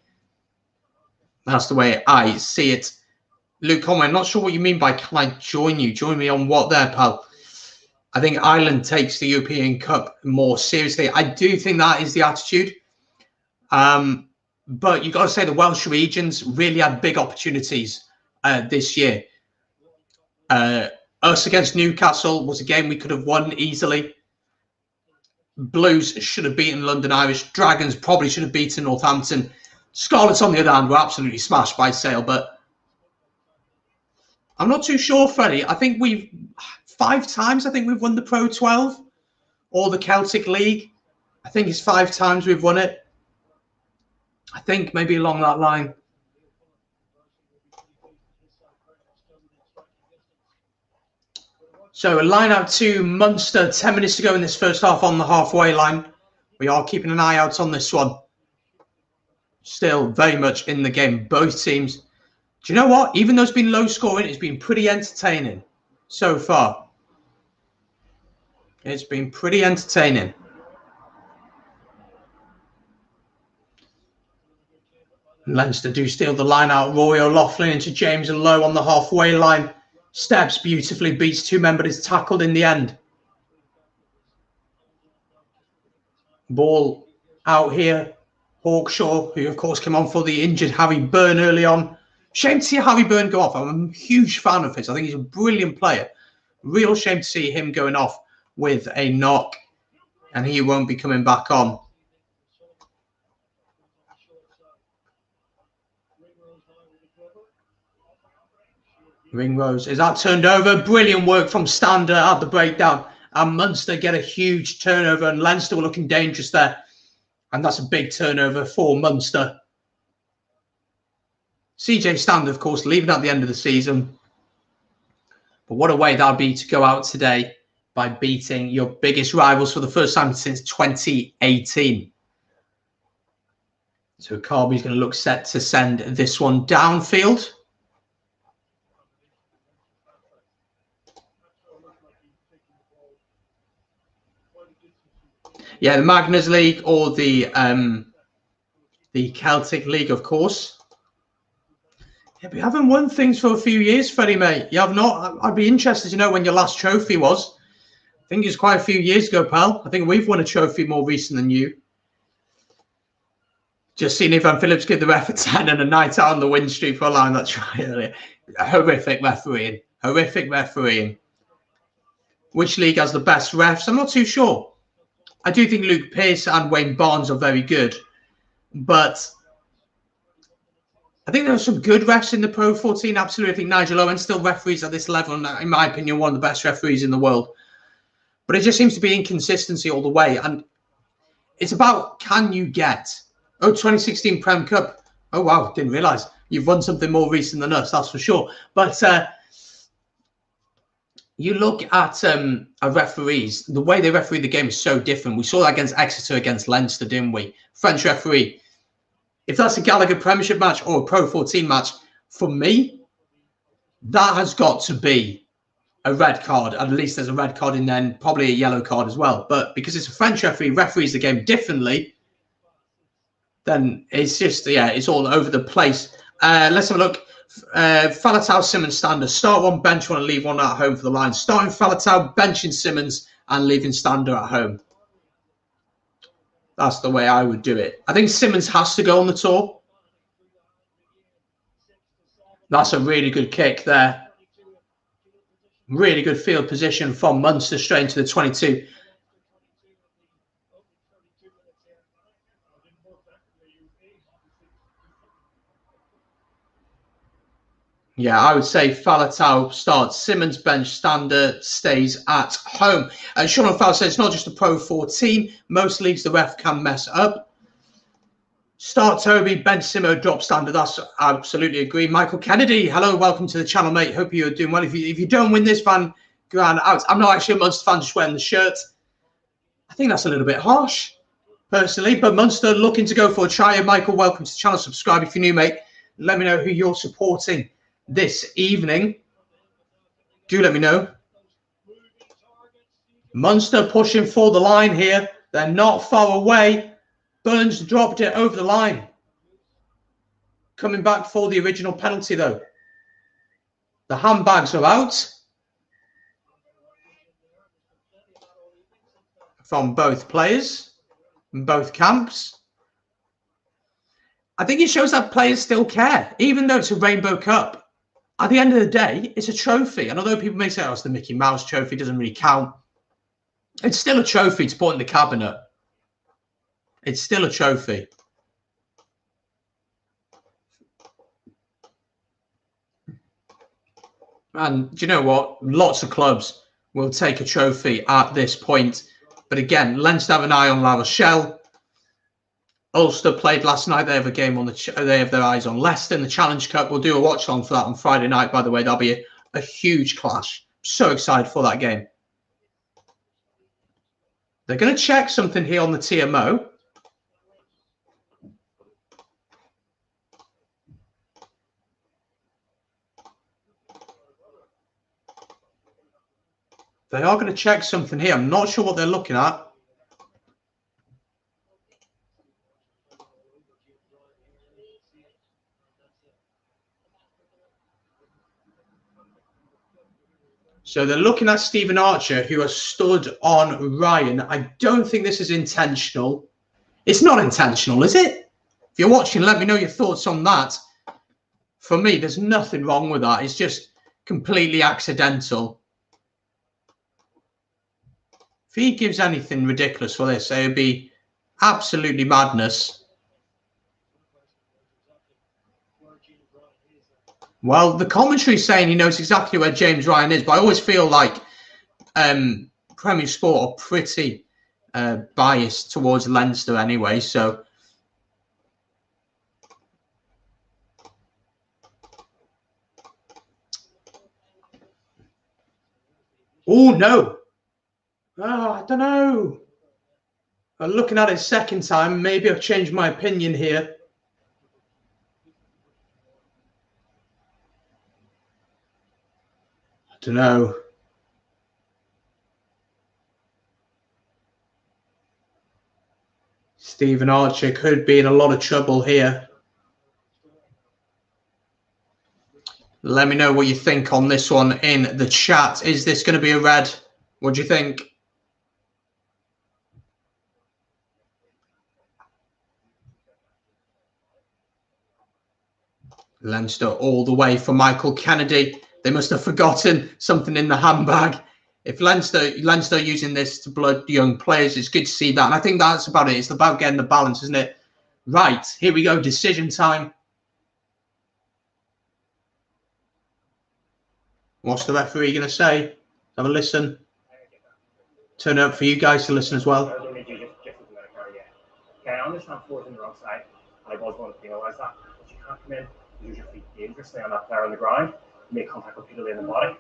That's the way I see it. Luke Conway, I'm not sure what you mean by can I join you? Join me on what there, pal? I think Ireland takes the European Cup more seriously. I do think that is the attitude. But you've got to say the Welsh regions really had big opportunities this year. Us against Newcastle was a game we could have won easily. Blues should have beaten London Irish. Dragons probably should have beaten Northampton. Scarlets, on the other hand, were absolutely smashed by Sale. But I'm not too sure, Freddie. I think we've 5 times. I think we've won the Pro 12 or the Celtic League. I think it's 5 times we've won it. I think maybe along that line. So a line out to Munster, 10 minutes to go in this first half on the halfway line. We are keeping an eye out on this one. Still very much in the game, both teams. Do you know what? Even though it's been low scoring, it's been pretty entertaining so far. It's been pretty entertaining. Leinster do steal the line out. Rory O'Loughlin into James and Lowe on the halfway line. Steps beautifully, beats 2 men, but is tackled in the end. Ball out here. Hawkshaw, who of course came on for the injured Harry Byrne early on. Shame to see Harry Byrne go off. I'm a huge fan of his. I think he's a brilliant player. Real shame to see him going off with a knock, and he won't be coming back on. Ringrose, is that turned over? Brilliant work from Stander at the breakdown. And Munster get a huge turnover, and Leinster were looking dangerous there. And that's a big turnover for Munster. CJ Stander, of course, leaving at the end of the season. But what a way that would be to go out today by beating your biggest rivals for the first time since 2018. So Carby's going to look set to send this one downfield. Yeah, the Magners League or the Celtic League, of course. Yeah, we haven't won things for a few years, Freddie, mate. You have not. I'd be interested to know when your last trophy was. I think it's quite a few years ago, pal. I think we've won a trophy more recent than you. Just seeing Ivan Phillips give the ref a 10 and a night out on the win streak for allowing that try earlier. Horrific refereeing. Horrific refereeing. Which league has the best refs? I'm not too sure. I do think Luke Pearce and Wayne Barnes are very good, but I think there are some good refs in the Pro 14. Absolutely. I think Nigel Owen still referees at this level, and in my opinion, one of the best referees in the world. But it just seems to be inconsistency all the way. And it's about, can you get, 2016 Prem Cup. Oh, wow, didn't realise. You've won something more recent than us, that's for sure. But you look at referees, the way they referee the game is so different. We saw that against Exeter, against Leinster, didn't we? French referee. If that's a Gallagher Premiership match or a Pro 14 match, for me, that has got to be a red card. At least there's a red card in there, and probably a yellow card as well. But because it's a French referee, referees the game differently, then it's just, yeah, it's all over the place. Let's have a look. Faletau, Simmons, Stander. Start one, bench one, and leave one at home for the line. Starting Faletau, benching Simmons, and leaving Stander at home. That's the way I would do it. I think Simmons has to go on the tour. That's a really good kick there. Really good field position from Munster straight into the 22. Yeah, I would say Faletau starts, Simmons bench, Stander stays at home. Sean O'Farrell says it's not just a Pro 14. Most leagues the ref can mess up. Start Toby, bench Simo, drop Stander. That's absolutely agree. Michael Kennedy, hello, welcome to the channel, mate. Hope you're doing well. If you don't win this, fan, grand out. I'm not actually a Munster fan, just wearing the shirt. I think that's a little bit harsh, personally. But Munster looking to go for a try. Michael, welcome to the channel. Subscribe if you're new, mate. Let me know who you're supporting this evening. Do let me know. Munster pushing for the line here. They're not far away. Burns dropped it over the line. Coming back for the original penalty, though. The handbags are out. from both players, in both camps. I think it shows that players still care, even though it's a Rainbow Cup. At the end of the day, it's a trophy. And although people may say, oh, it's the Mickey Mouse trophy, doesn't really count. It's still a trophy to put in the cabinet. It's still a trophy. And do you know what? Lots of clubs will take a trophy at this point. But again, Leinster have an eye on La Rochelle. Ulster played last night. They have a game on they have their eyes on Leicester in the Challenge Cup. We'll do a watch on for that on Friday night, by the way. That'll be a huge clash. So excited for that game. They're going to check something here on the TMO. They are going to check something here. I'm not sure what they're looking at. So they're looking at Stephen Archer, who has stood on Ryan. I don't think this is intentional. It's not intentional, is it? If you're watching, let me know your thoughts on that. For me, there's nothing wrong with that. It's just completely accidental. If he gives anything ridiculous for this, it would be absolutely madness. Well, the commentary is saying he knows exactly where James Ryan is, but I always feel like Premier Sport are pretty biased towards Leinster anyway, so... Oh, no. Oh, I don't know. I'm looking at it second time. Maybe I've changed my opinion here. I don't know. Stephen Archer could be in a lot of trouble here. Let me know what you think on this one in the chat. Is this going to be a red? What do you think? Leinster all the way for Michael Kennedy. They must have forgotten something in the handbag. If Leinster using this to blood young players, it's good to see that. And I think that's about it. It's about getting the balance, isn't it? Right, here we go. Decision time. What's the referee going to say? Have a listen. Turn it up for you guys to listen as well. Okay, I understand fourth on the wrong side. I was going to penalise that. But you can't come in, use your feet dangerously on that player on the ground, make contact repeatedly in the body.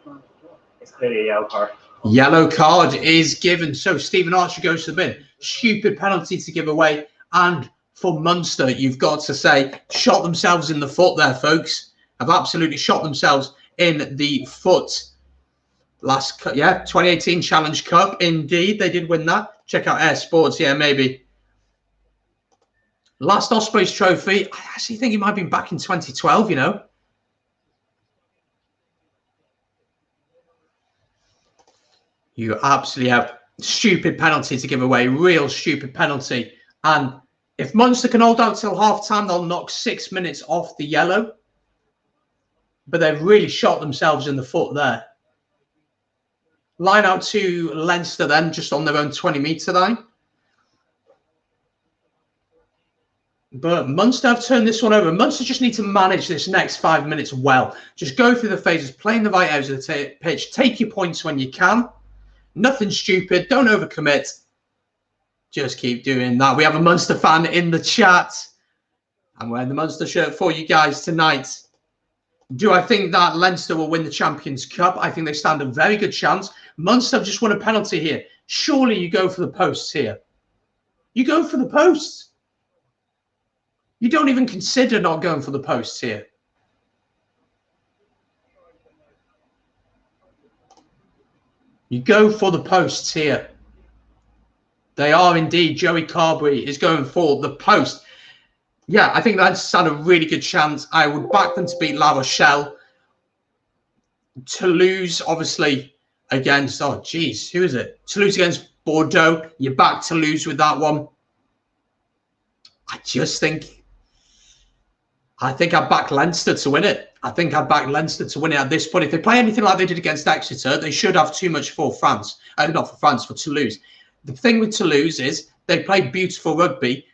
It's clearly a yellow card. Yellow card is given. So Stephen Archer goes to the bin. Stupid penalty to give away. And for Munster, you've got to say, shot themselves in the foot there, folks. Have absolutely shot themselves in the foot. Last, 2018 Challenge Cup. Indeed, they did win that. Check out Air Sports. Yeah, maybe. Last Ospreys trophy. I actually think it might have been back in 2012, you know. You absolutely have stupid penalty to give away. Real stupid penalty. And if Munster can hold out till half-time, they'll knock 6 minutes off the yellow. But they've really shot themselves in the foot there. Line out to Leinster then, just on their own 20-metre line. But Munster have turned this one over. Munster just need to manage this next 5 minutes well. Just go through the phases, play in the right areas of the pitch. Take your points when you can. Nothing stupid. Don't overcommit. Just keep doing that. We have a Munster fan in the chat. I'm wearing the Munster shirt for you guys tonight. Do I think that Leinster will win the Champions Cup? I think they stand a very good chance. Munster have just won a penalty here. Surely you go for the posts here. You go for the posts. You don't even consider not going for the posts here. You go for the posts here. They are indeed. Joey Carberry is going for the post. Yeah, I think that's had a really good chance. I would back them to beat La Rochelle. To lose, obviously, against... Oh, geez. Who is it? To lose against Bordeaux, you're back to lose with that one. I think I'd back Leinster to win it. I think I'd back Leinster to win it at this point. If they play anything like they did against Exeter, they should have too much for France. Not for France, for Toulouse. The thing with Toulouse is they play beautiful rugby.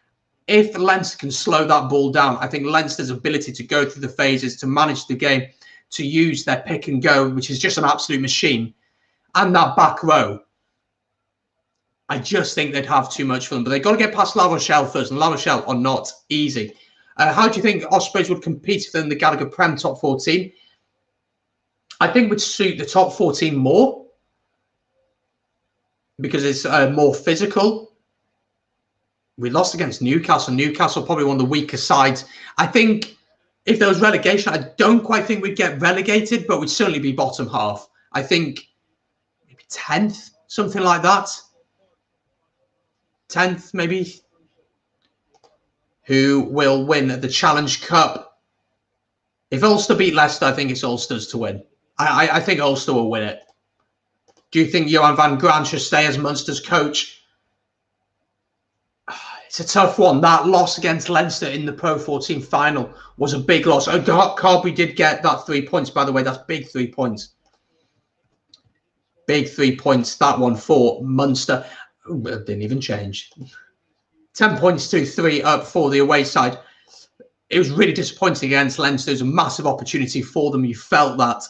If Leinster can slow that ball down, I think Leinster's ability to go through the phases, to manage the game, to use their pick and go, which is just an absolute machine, and that back row, I just think they'd have too much for them. But they've got to get past La Rochelle first, and La Rochelle are not easy. How do you think Ospreys would compete within the Gallagher Prem top 14? I think would suit the top 14 more because it's more physical. We lost against Newcastle. Newcastle probably one of the weaker sides. I think if there was relegation, I don't quite think we'd get relegated, but we'd certainly be bottom half. I think maybe 10th, something like that. 10th, maybe. Who will win the Challenge Cup? If Ulster beat Leicester, I think it's Ulster's to win. I think Ulster will win it. Do you think Johan van Graan should stay as Munster's coach? It's a tough one. That loss against Leinster in the Pro 14 final was a big loss. Carby did get that 3 points, by the way. That's big 3 points. Big 3 points, that one for Munster. It didn't even change. 10 points to 3 up for the away side. It was really disappointing against Leinster. It was a massive opportunity for them. You felt that.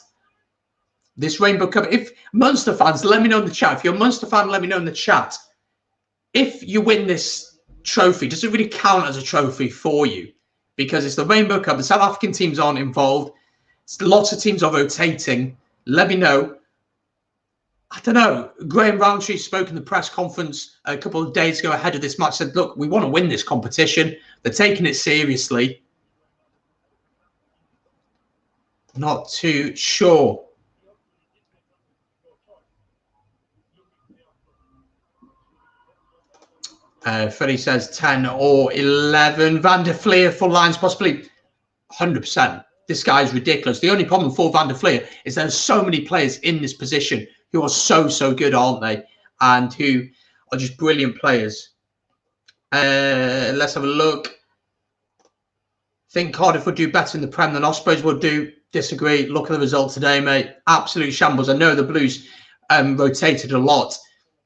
This Rainbow Cup, if Munster fans, let me know in the chat. If you're a Munster fan, let me know in the chat. If you win this trophy, does it really count as a trophy for you? Because it's the Rainbow Cup. The South African teams aren't involved. Lots of teams are rotating. Let me know. I don't know. Graham Roundtree spoke in the press conference a couple of days ago ahead of this match, said, look, we want to win this competition. They're taking it seriously. Not too sure. Freddie says 10 or 11. Van der Fleer for Lions, possibly 100%. This guy is ridiculous. The only problem for Van der Fleer is there's so many players in this position who are so good, aren't they? And who are just brilliant players. Let's have a look. Think Cardiff would do better in the Prem than Ospreys would do. Disagree. Look at the result today, mate. Absolute shambles. I know the Blues rotated a lot.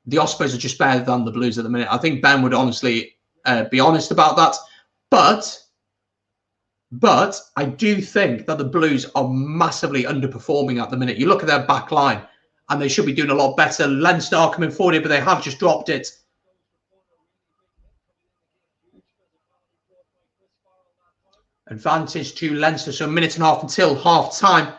The Ospreys are just better than the Blues at the minute. I think Ben would honestly be honest about that. But I do think that the Blues are massively underperforming at the minute. You look at their back line, and they should be doing a lot better. Leinster are coming forward here, but they have just dropped it. Advantage to Leinster, so a minute and a half until half-time.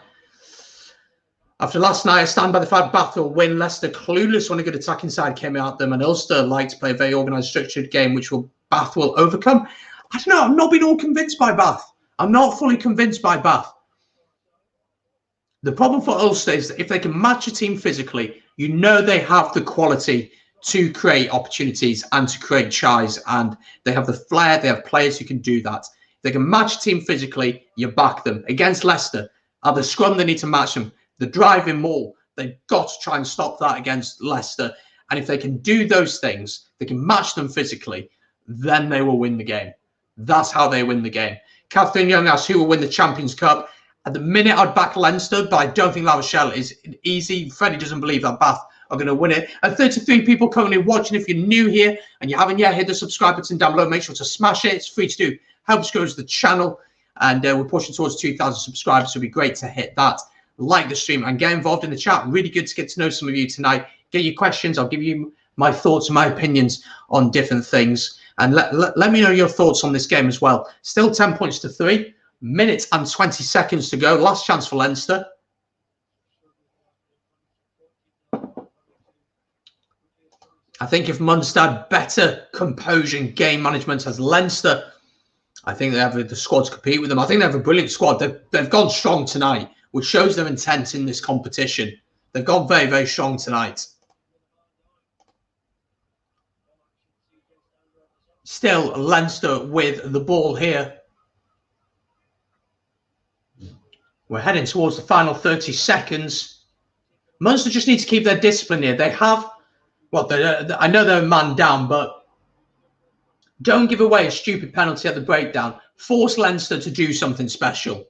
After last night, I stand by the fact Bath will win. Leicester clueless when a good attacking side came out them, and Ulster like to play a very organised, structured game, which Bath will overcome. I don't know. I've not been all convinced by Bath. I'm not fully convinced by Bath. The problem for Ulster is that if they can match a team physically, you know they have the quality to create opportunities and to create tries, and they have the flair. They have players who can do that. If they can match a team physically, you back them. Against Leicester, at the scrum, they need to match them. The driving maul, they've got to try and stop that against Leicester. And if they can do those things, they can match them physically, then they will win the game. That's how they win the game. Catherine Young asks who will win the Champions Cup. At the minute, I'd back Leinster, but I don't think La Rochelle is easy. Freddie doesn't believe that Bath are going to win it. 33 people currently watching. If you're new here and you haven't yet hit the subscribe button down below, make sure to smash it. It's free to do. Helps grow the channel. And we're pushing towards 2,000 subscribers, so it'd be great to hit that. Like the stream and get involved in the chat. Really good to get to know some of you tonight. Get your questions. I'll give you my thoughts and my opinions on different things. And let me know your thoughts on this game as well. Still 10 points to 3. Minutes and 20 seconds to go. Last chance for Leinster. I think if Munster had better composure and game management as Leinster, I think they have the squad to compete with them. I think they have a brilliant squad. They've gone strong tonight, which shows their intent in this competition. They've gone very strong tonight. Still Leinster with the ball here. We're heading towards the final 30 seconds. Munster just need to keep their discipline here. They have Well, I know they're a man down, but don't give away a stupid penalty at the breakdown. Force Leinster to do something special.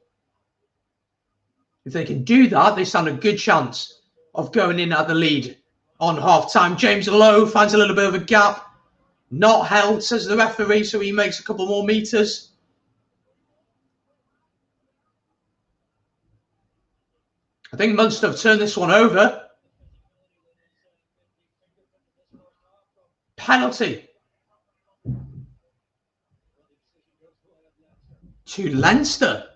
If they can do that, they stand a good chance of going in at the lead on half-time. James Lowe finds a little bit of a gap. Not held, says the referee, so he makes a couple more meters. I think Munster have turned this one over. Penalty to Leinster.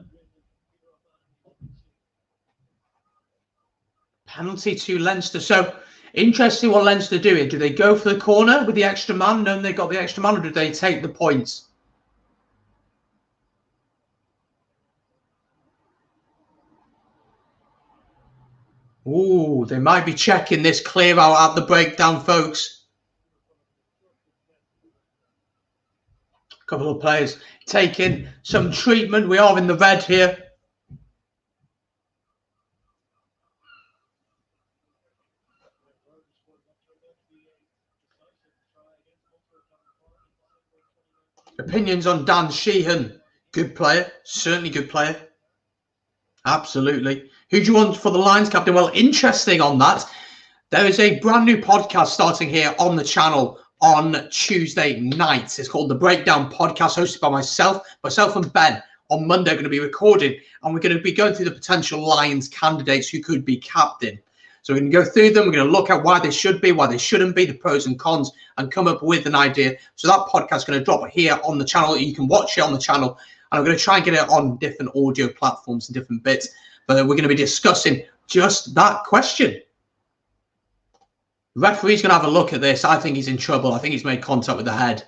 Penalty to Leinster. So, interesting what Leinster do here. Do they go for the corner with the extra man, knowing they got the extra man, or do they take the points? Ooh, they might be checking this clear out at the breakdown, folks. A couple of players taking some treatment. We are in the red here. Opinions on Dan Sheehan. Good player. Certainly good player. Absolutely. Who do you want for the Lions captain? Well, interesting on that. There is a brand new podcast starting here on the channel on Tuesday night. It's called The Breakdown Podcast, hosted by myself and Ben. On Monday, we're going to be recording, and we're going to be going through the potential Lions candidates who could be captain. So we're going to go through them. We're going to look at why they should be, why they shouldn't be, the pros and cons, and come up with an idea. So that podcast is going to drop here on the channel. You can watch it on the channel. And I'm going to try and get it on different audio platforms and different bits. But we're going to be discussing just that question. The referee's going to have a look at this. I think he's in trouble. I think he's made contact with the head.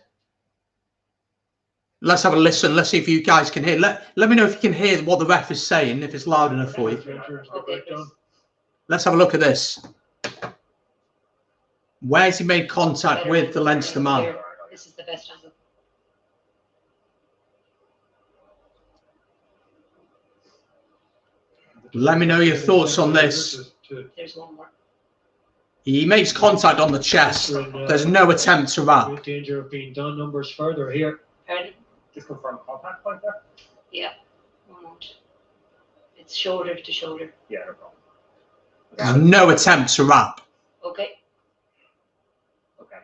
Let's have a listen. Let's see if you guys can hear. Let me know if you can hear what the ref is saying, if it's loud enough for you. Let's have a look at this. Where's he made contact with the Leinster man? This is the best angle. Let me know your thoughts on this. There's one more. He makes contact on the chest. There's no attempt to wrap. Danger of being done. Numbers further here. Pardon? Just confirm contact point there. Yeah. It's shoulder to shoulder. Yeah, no problem. There's no attempt to wrap. Okay. Okay.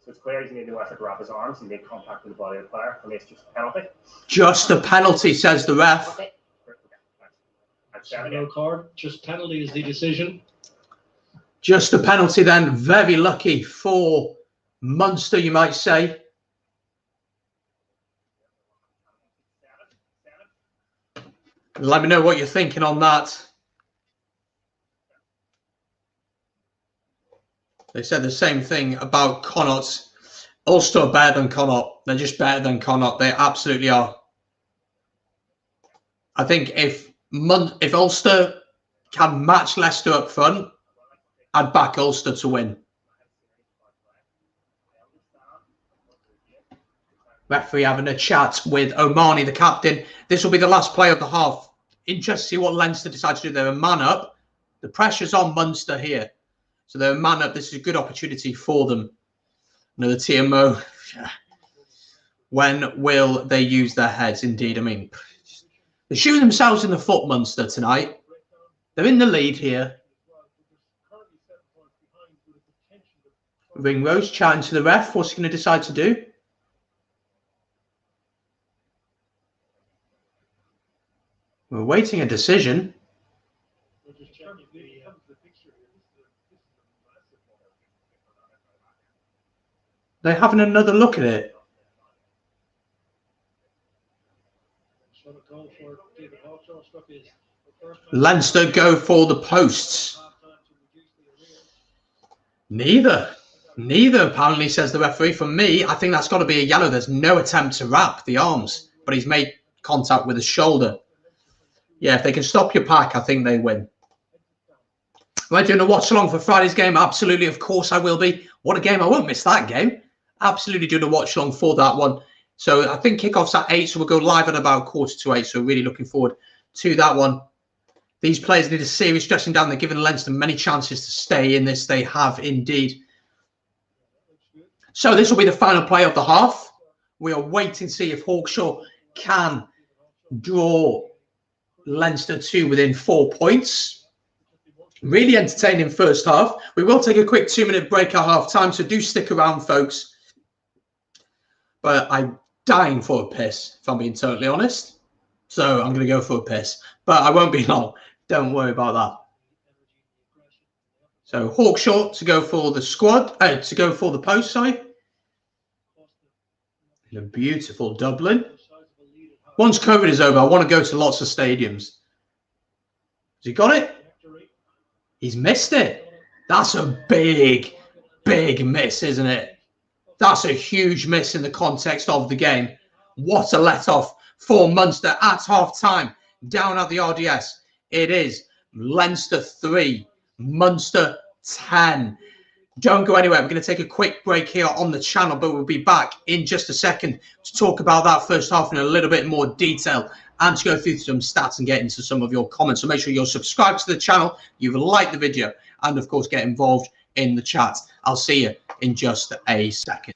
So it's clear he's made no effort to wrap his arms. He made contact with the body of the player. For me, it's just a penalty. Just a penalty, says the ref. Okay. No card. Just penalty is the decision. Just a penalty then. Very lucky for Munster, you might say. Let me know what you're thinking on that. They said the same thing about Connacht. Ulster are better than Connacht. They're just better than Connacht. They absolutely are. I think if Ulster can match Leicester up front, I'd back Ulster to win. Referee having a chat with Omani, the captain. This will be the last play of the half. Interesting to see what Leinster decide to do. They're a man up. The pressure's on Munster here. So they're a man up. This is a good opportunity for them. Another TMO. When will they use their heads? Indeed. I mean, they're shooting themselves in the foot, Munster, tonight. They're in the lead here. Ringrose chatting to the ref. What's he going to decide to do? We're waiting a decision. They're having another look at it. Leinster go for the posts. Neither apparently, says the referee. For me, I think that's got to be a yellow. There's no attempt to wrap the arms, but he's made contact with his shoulder. Yeah, if they can stop your pack, I think they win. Am I doing a watch along for Friday's game? Absolutely, of course I will be. What a game. I won't miss that game. Absolutely doing a watch along for that one. So I think kickoff's at 8, so we'll go live at about 7:45. So really looking forward to that one. These players need a serious dressing down. They're giving Leinster many chances to stay in this. They have indeed. So this will be the final play of the half. We are waiting to see if Hawkshaw can draw Leinster 2 within 4 points. Really entertaining first half. We will take a quick 2-minute break at half time, so do stick around, folks. But I'm dying for a piss, if I'm being totally honest. So I'm going to go for a piss. But I won't be long. Don't worry about that. So Hawkshaw to go for the squad, to go for the post, sorry. And a beautiful Dublin. Once COVID is over, I want to go to lots of stadiums. Has he got it? He's missed it. That's a big, big miss, isn't it? That's a huge miss in the context of the game. What a let-off for Munster at half-time. Down at the RDS. It is Leinster 3, Munster 10. Don't go anywhere. We're going to take a quick break here on the channel, but we'll be back in just a second to talk about that first half in a little bit more detail and to go through some stats and get into some of your comments. So make sure you're subscribed to the channel, you've liked the video, and of course get involved in the chat. I'll see you in just a second.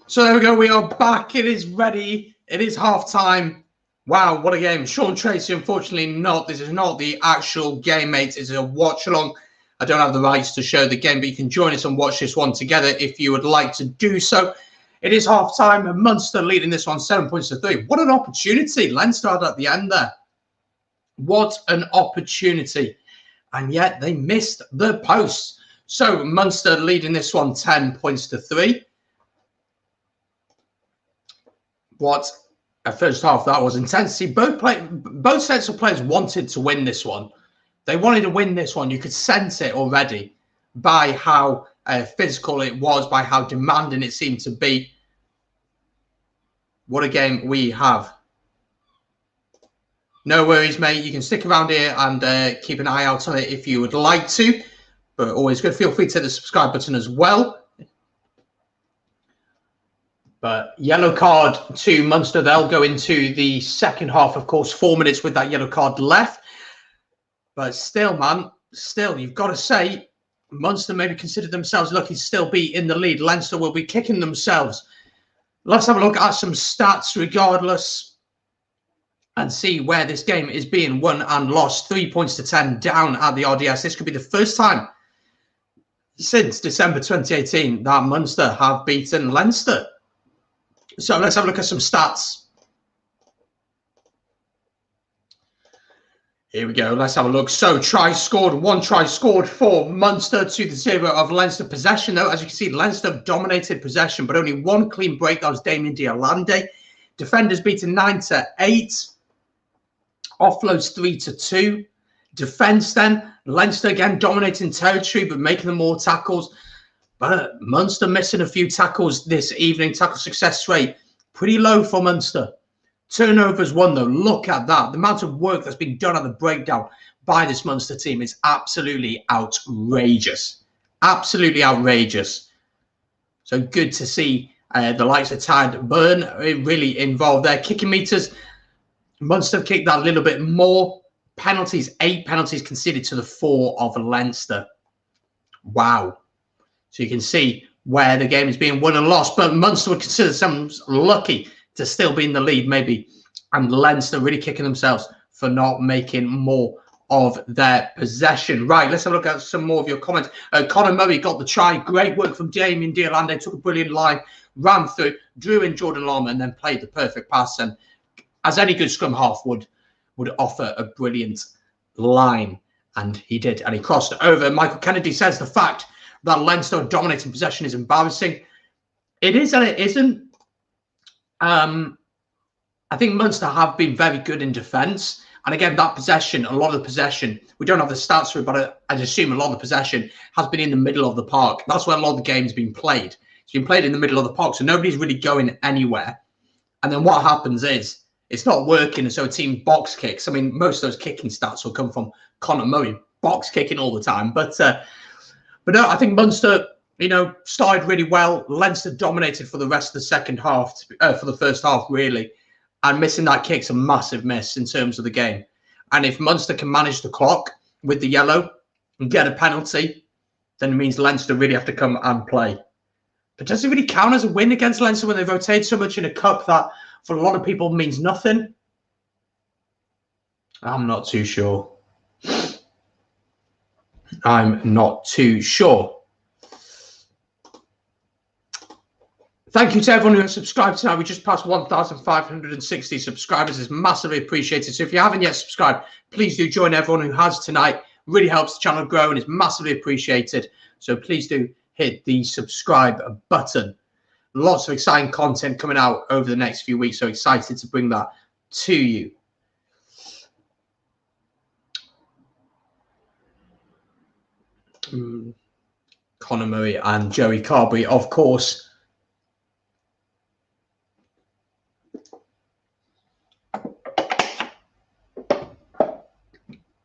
So there we go. We are back. It is ready. It is half time. Wow, what a game. Sean Tracy, unfortunately not. This is not the actual game, mates. It's a watch along. I don't have the rights to show the game, but you can join us and watch this one together if you would like to do so. It is half time. Munster leading this one 7 points to 3. What an opportunity Leinster had at the end there. What an opportunity. And yet they missed the post. So Munster leading this one 10 points to 3. What a first half that was. Intensity. Both sets of players wanted to win this one. They wanted to win this one. You could sense it already by how physical it was, by how demanding it seemed to be. What a game we have. No worries, mate. You can stick around here and keep an eye out on it if you would like to. But always good. Feel free to hit the subscribe button as well. But yellow card to Munster. They'll go into the second half, of course, 4 minutes with that yellow card left. But still, man, you've got to say, Munster maybe consider themselves lucky to still be in the lead. Leinster will be kicking themselves. Let's have a look at some stats regardless and see where this game is being won and lost. 3 points to 10 down at the RDS. This could be the first time since December 2018 that Munster have beaten Leinster. So let's have a look at some stats. Here we go. Let's have a look. So tries scored. 1 try scored for Munster to the 0 of Leinster. Possession, though, as you can see, Leinster dominated possession, but only 1 clean break. That was Damien Diolande. Defenders beaten 9 to 8. Offloads 3 to 2. Defence then. Leinster again dominating territory, but making them more tackles. But Munster missing a few tackles this evening. Tackle success rate pretty low for Munster. Turnovers 1 though. Look at that. The amount of work that's been done at the breakdown by this Munster team is absolutely outrageous. Absolutely outrageous. So good to see the likes of Tad Byrne really involved there. Kicking meters. Munster kicked that a little bit more. Penalties. 8 penalties conceded to the 4 of Leinster. Wow. So you can see where the game is being won and lost. But Munster would consider themselves lucky to still be in the lead, maybe. And Leinster really kicking themselves for not making more of their possession. Right, let's have a look at some more of your comments. Conor Murray got the try. Great work from Damien Diolande. Took a brilliant line, ran through, drew in Jordan Lama, and then played the perfect pass. And as any good scrum half would offer a brilliant line. And he did. And he crossed over. Michael Kennedy says the fact that Leinster dominating possession is embarrassing. It is and it isn't. I think Munster have been very good in defence. And again, that possession, a lot of the possession, we don't have the stats for it, but I'd assume a lot of the possession has been in the middle of the park. That's where a lot of the game's been played. It's been played in the middle of the park, so nobody's really going anywhere. And then what happens is, it's not working, and so a team box kicks. I mean, most of those kicking stats will come from Conor Murray, box kicking all the time. But no, I think Munster, started really well. Leinster dominated for the rest of the second half, for the first half, really. And missing that kick's a massive miss in terms of the game. And if Munster can manage the clock with the yellow and get a penalty, then it means Leinster really have to come and play. But does it really count as a win against Leinster when they rotate so much in a cup that for a lot of people means nothing? I'm not too sure. I'm not too sure. Thank you to everyone who has subscribed tonight. We just passed 1,560 subscribers. It's massively appreciated. So if you haven't yet subscribed, please do join everyone who has tonight. Really helps the channel grow and is massively appreciated. So please do hit the subscribe button. Lots of exciting content coming out over the next few weeks. So excited to bring that to you. Conor Murray and Joey Carberry, of course.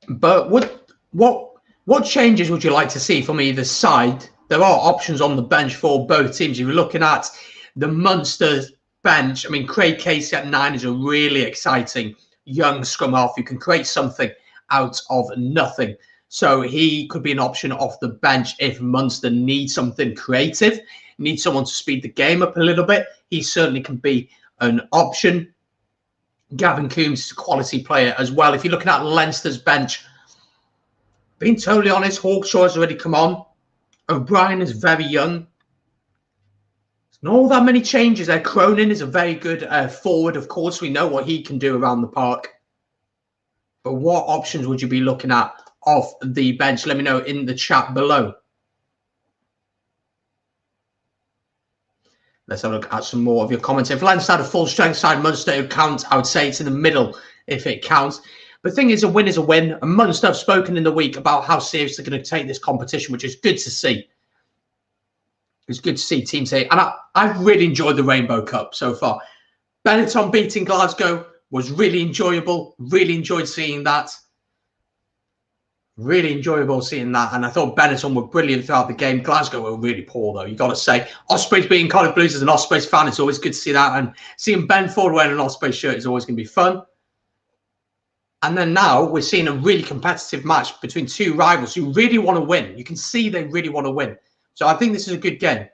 But what changes would you like to see from either side? There are options on the bench for both teams. If you're looking at the Munster bench, I mean, Craig Casey at 9 is a really exciting young scrum half who can create something out of nothing. So he could be an option off the bench if Munster needs something creative. you need someone to speed the game up a little bit, he certainly can be an option. Gavin Coombs is a quality player as well. If you're looking at Leinster's bench, being totally honest, Hawkshaw has already come on. O'Brien is very young. There's not all that many changes there. Cronin is a very good forward, of course. We know what he can do around the park. But what options would you be looking at off the bench? Let me know in the chat below. Let's have a look at some more of your comments. If Leinster had a full strength side, Munster, it would count. I would say it's in the middle if it counts. The thing is, a win is a win. And Munster have spoken in the week about how serious they're going to take this competition, which is good to see. It's good to see teams say. And I've really enjoyed the Rainbow Cup so far. Benetton beating Glasgow was really enjoyable. Really enjoyed seeing that. Really enjoyable seeing that. And I thought Benetton were brilliant throughout the game. Glasgow were really poor, though. You've got to say. Ospreys beating Cardiff Blues as an Ospreys fan, it's always good to see that. And seeing Ben Ford wearing an Ospreys shirt is always going to be fun. And then now we're seeing a really competitive match between two rivals who really want to win. You can see they really want to win. So I think this is a good game.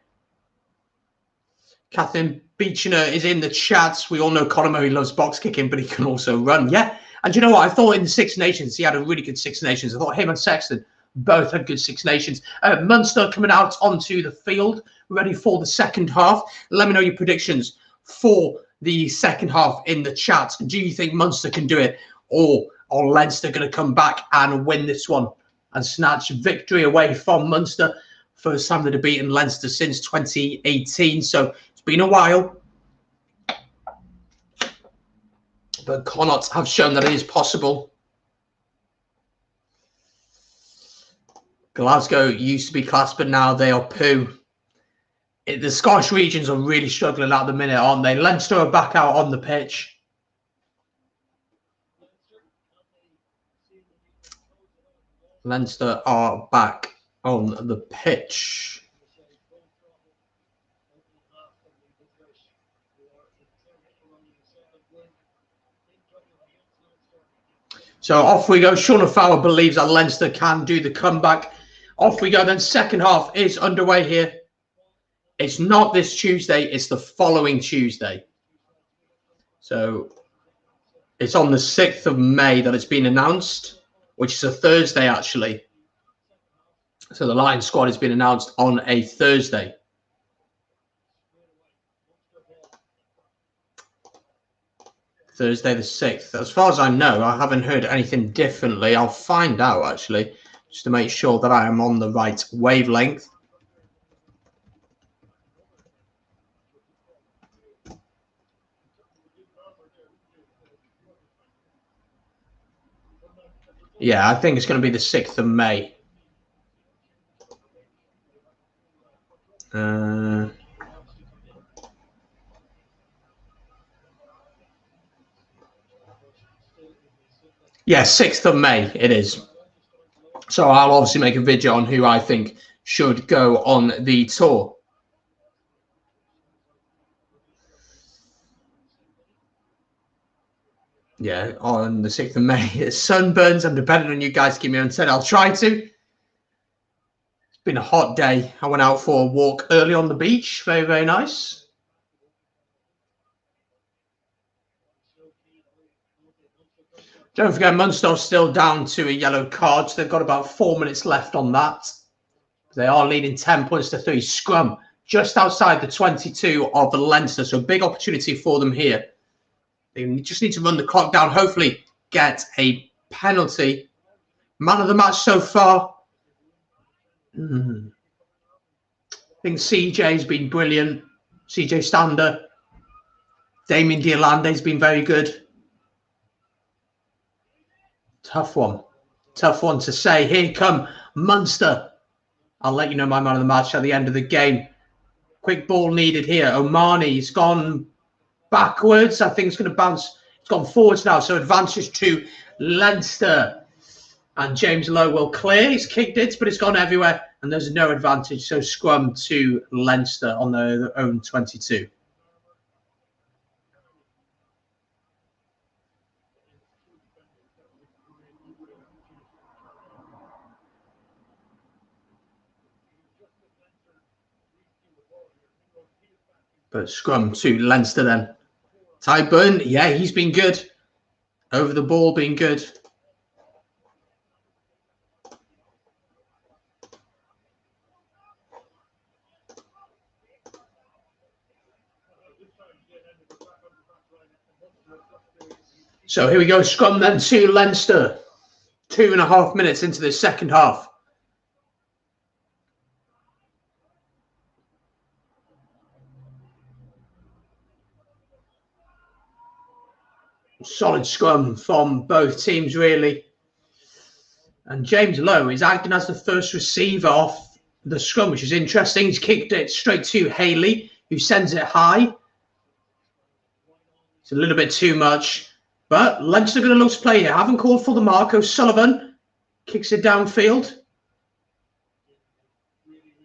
Catherine Beechner is in the chat. We all know Conor Murray loves box kicking, but he can also run. Yeah. And you know what? I thought in the Six Nations, he had a really good Six Nations. I thought him and Sexton both had good Six Nations. Munster coming out onto the field, ready for the second half. Let me know your predictions for the second half in the chat. Do you think Munster can do it? Or are Leinster going to come back and win this one and snatch victory away from Munster? First time they've beaten Leinster since 2018. So it's been a while. But Connacht have shown that it is possible. Glasgow used to be class, but now they are poo. The Scottish regions are really struggling at the minute, aren't they? Leinster are back out on the pitch. Leinster are back on the pitch. So off we go. Shauna Fowler believes that Leinster can do the comeback. Off we go. Then second half is underway here. It's not this Tuesday. It's the following Tuesday. So it's on the 6th of May that it's been announced, which is a Thursday, actually. So the Lions squad has been announced on a Thursday. Thursday the 6th. As far as I know, I haven't heard anything differently. I'll find out, actually, just to make sure that I am on the right wavelength. Yeah, I think it's going to be the 6th of May. Yeah, 6th of May it is. So I'll obviously make a video on who I think should go on the tour. Yeah, on the 6th of May. It's sunburns. I'm depending on you guys to keep me on set. I'll try to. It's been a hot day. I went out for a walk early on the beach. Very, very nice. Don't forget, Munster still down to a yellow card. So they've got about 4 minutes left on that. They are leading 10 points to 3. Scrum just outside the 22 of the Leinster. So big opportunity for them here. They just need to run the clock down. Hopefully get a penalty. Man of the match so far. I think CJ's been brilliant. CJ Stander. Damien Diolande's been very good. Tough one. Tough one to say. Here come Munster. I'll let you know my man of the match at the end of the game. Quick ball needed here. Omani's gone backwards. I think it's going to bounce. It's gone forwards now. So advantage to Leinster. And James Lowe will clear. He's kicked it, but it's gone everywhere. And there's no advantage. So scrum to Leinster on their own 22. But scrum to Leinster then. Tyburn, yeah, he's been good. Over the ball, been good. So here we go, scrum then to Leinster. 2.5 minutes into the second half. Solid scrum from both teams, really. And James Lowe is acting as the first receiver off the scrum, which is interesting. He's kicked it straight to Haley, who sends it high. It's a little bit too much. But Leinster going to look to play here. Haven't called for the mark. O'Sullivan kicks it downfield.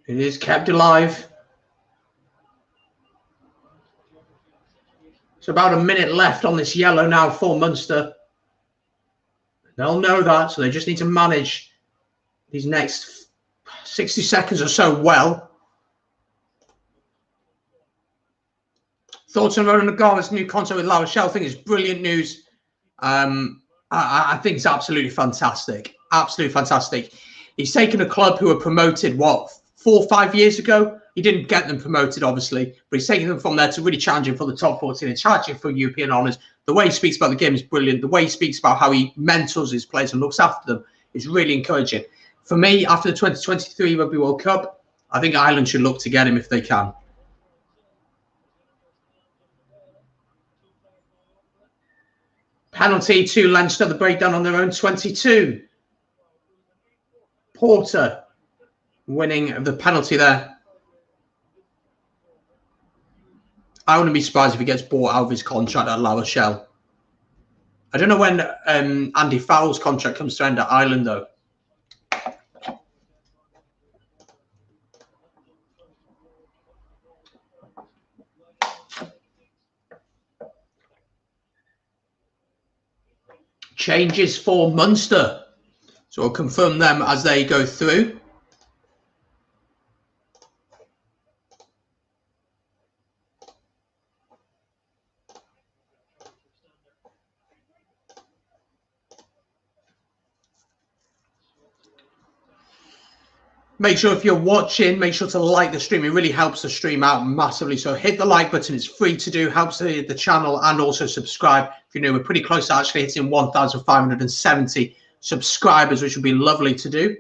It is kept alive. It's about a minute left on this yellow now for Munster. They'll know that, so they just need to manage these next 60 seconds or so well. Thoughts on Ronan Nagara's new contract with La Rochelle? I think it's brilliant news. I think it's absolutely fantastic. Absolutely fantastic. He's taken a club who were promoted, what, 4 or 5 years ago? He didn't get them promoted, obviously, but he's taking them from there to really challenging for the top 14 and challenging for European honours. The way he speaks about the game is brilliant. The way he speaks about how he mentors his players and looks after them is really encouraging. For me, after the 2023 Rugby World Cup, I think Ireland should look to get him if they can. Penalty to Leinster, the breakdown on their own 22. Porter winning the penalty there. I wouldn't be surprised if he gets bought out of his contract at La Rochelle. I don't know when Andy Fowler's contract comes to end at Ireland, though. Changes for Munster. So we'll confirm them as they go through. Make sure if you're watching, make sure to like the stream. It really helps the stream out massively. So hit the like button. It's free to do. Helps the channel, and also subscribe. If you're new, we're pretty close to actually hitting 1,570 subscribers, which would be lovely to do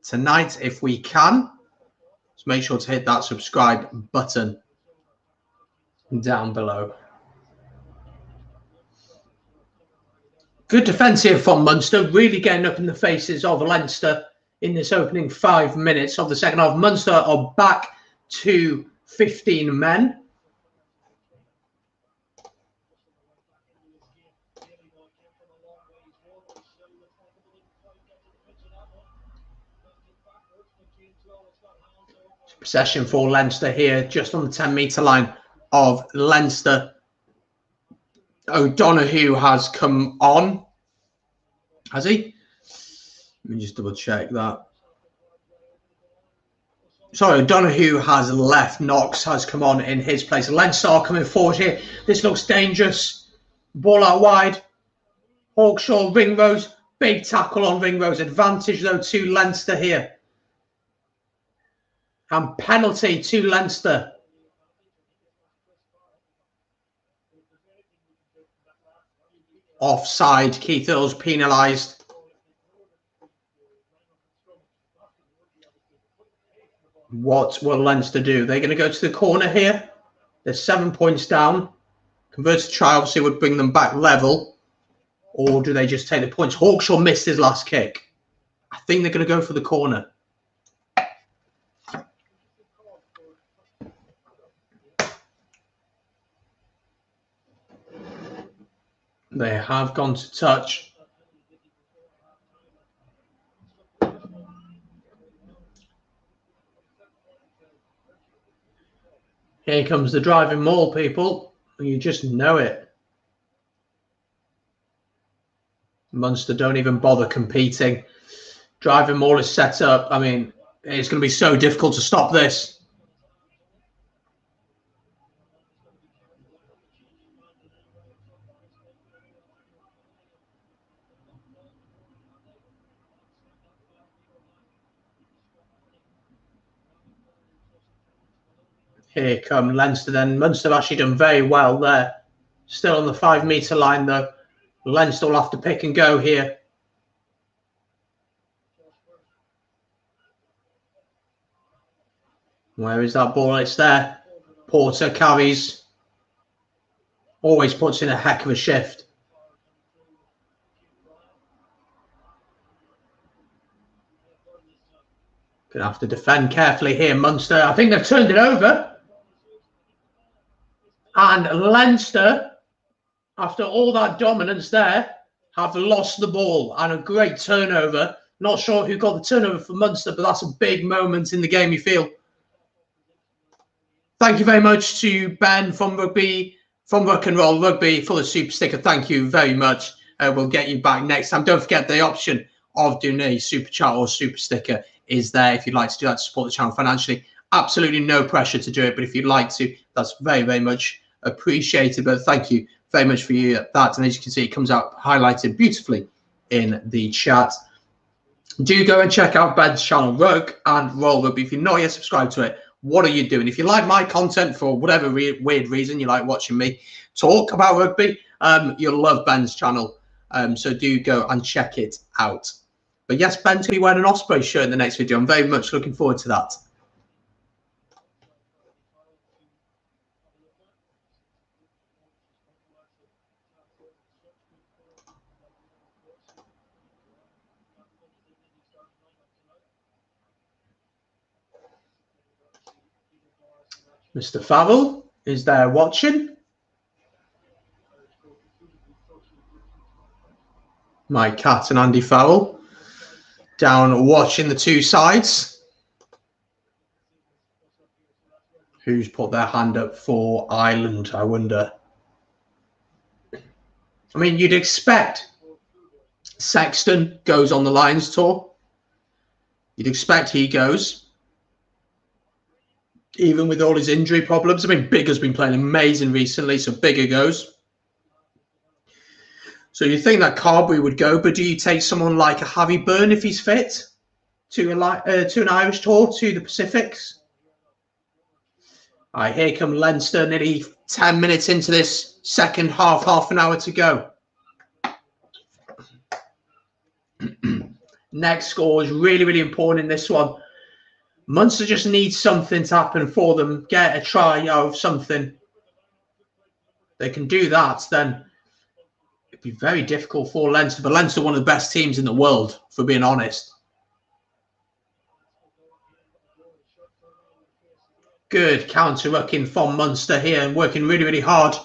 tonight if we can. So make sure to hit that subscribe button down below. Good defence here from Munster, really getting up in the faces of Leinster in this opening 5 minutes of the second half. Munster are back to 15 men. Possession for Leinster here, just on the 10-metre line of Leinster. O'Donoghue has come on. Has he? Let me just double check that. Sorry, O'Donoghue has left. Knox has come on in his place. Leinster are coming forward here. This looks dangerous. Ball out wide. Hawkshaw, Ringrose. Big tackle on Ringrose. Advantage, though, to Leinster here. And penalty to Leinster. Offside. Keith Earls penalised. What will Leinster do? They're going to go to the corner here. They're 7 points down. Converted try obviously would bring them back level. Or do they just take the points? Hawkshaw missed his last kick. I think they're going to go for the corner. They have gone to touch. Here comes the driving maul, people. You just know it. Munster don't even bother competing. Driving maul is set up. I mean, it's going to be so difficult to stop this. Here come Leinster then. Munster have actually done very well there. Still on the 5 metre line though. Leinster will have to pick and go here. Where is that ball? It's there. Porter carries. Always puts in a heck of a shift. Gonna have to defend carefully here, Munster. I think they've turned it over. And Leinster, after all that dominance there, have lost the ball. And a great turnover. Not sure who got the turnover for Munster, but that's a big moment in the game, you feel. Thank you very much to Ben from Rugby, from Rock and Roll Rugby for the super sticker. Thank you very much. We'll get you back next time. Don't forget the option of doing a super chat or super sticker is there if you'd like to do that to support the channel financially. Absolutely no pressure to do it, but if you'd like to, that's very, very much appreciated. But thank you very much for that. And as you can see, it comes out highlighted beautifully in the chat. Do go and check out Ben's channel, Rug and Roll Rugby. If you're not yet subscribed to it, what are you doing? If you like my content for whatever weird reason you like watching me talk about rugby, you'll love Ben's channel. So do go and check it out. But yes, Ben's going to be wearing an Osprey shirt in the next video. I'm very much looking forward to that. Mr. Farrell is there watching. My cat and Andy Farrell down watching the two sides. Who's put their hand up for Ireland, I wonder? I mean, you'd expect Sexton goes on the Lions tour. You'd expect he goes. Even with all his injury problems. I mean, Bigger's been playing amazing recently, so Bigger goes. So you think that Carberry would go, but do you take someone like a Harry Byrne if he's fit to an Irish tour to the Pacifics? All right, here come Leinster, nearly 10 minutes into this second half an hour to go. Next score is really, really important in this one. Munster just needs something to happen for them. Get a try out of something. They can do that, then it'd be very difficult for Leinster. But Leinster are one of the best teams in the world, for being honest. Good counter-rucking from Munster here and working really, really hard.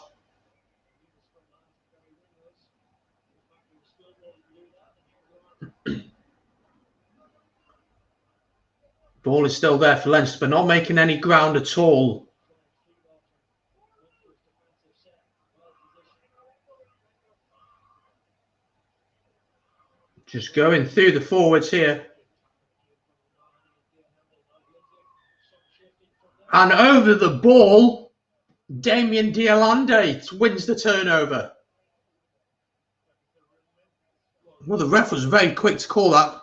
Ball is still there for Leinster, but not making any ground at all. Just going through the forwards here. And over the ball, Damien Dialande wins the turnover. Well, the ref was very quick to call that.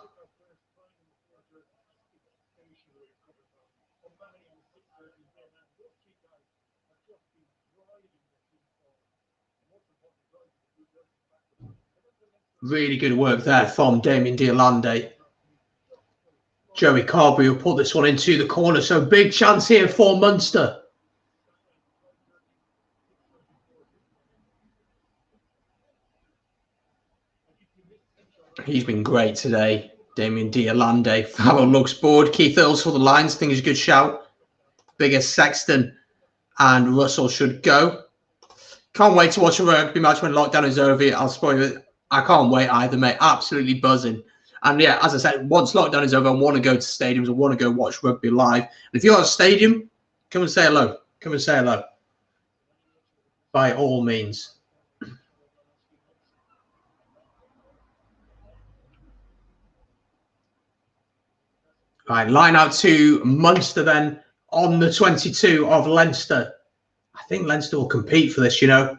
Really good work there from Damien Dialande. Joey Carberry will put this one into the corner. So big chance here for Munster. He's been great today, Damien Dialande. Farrell looks bored. Keith Earls for the Lions. I think is a good shout. Bigger Sexton and Russell should go. Can't wait to watch a rugby match when lockdown is over. I'll spoil it. I can't wait either, mate. Absolutely buzzing. And yeah, as I said, once lockdown is over, I want to go to stadiums. I want to go watch rugby live. And if you're at a stadium, come and say hello. Come and say hello. By all means. All right, line out to Munster then on the 22 of Leinster. I think Leinster will compete for this, you know.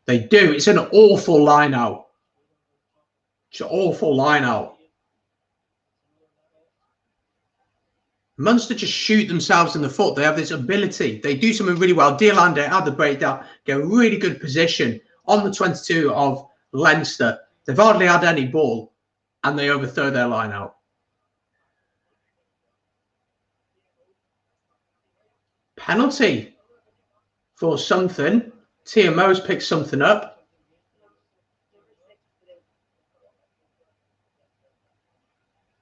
They do. It's an awful line out. It's an awful line out. Munster just shoot themselves in the foot. They have this ability. They do something really well. Dearlander had the breakdown, get a really good position on the 22 of Leinster. They've hardly had any ball, and they overthrow their line out. Penalty for something. TMO's picked something up.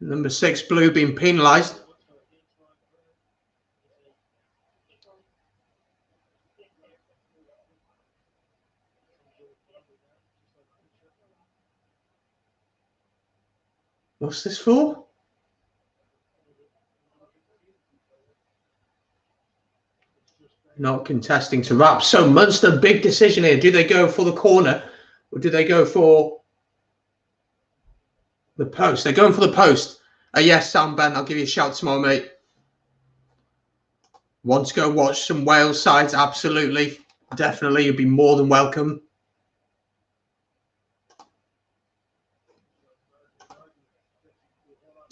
Number 6, Blue, being penalised. What's this for? Not contesting to wrap. So Munster, big decision here. Do they go for the corner or do they go for the post? They're going for the post. Yes, Sam Ben, I'll give you a shout tomorrow, mate. Want to go watch some Wales sides? Absolutely. Definitely. You'll be more than welcome.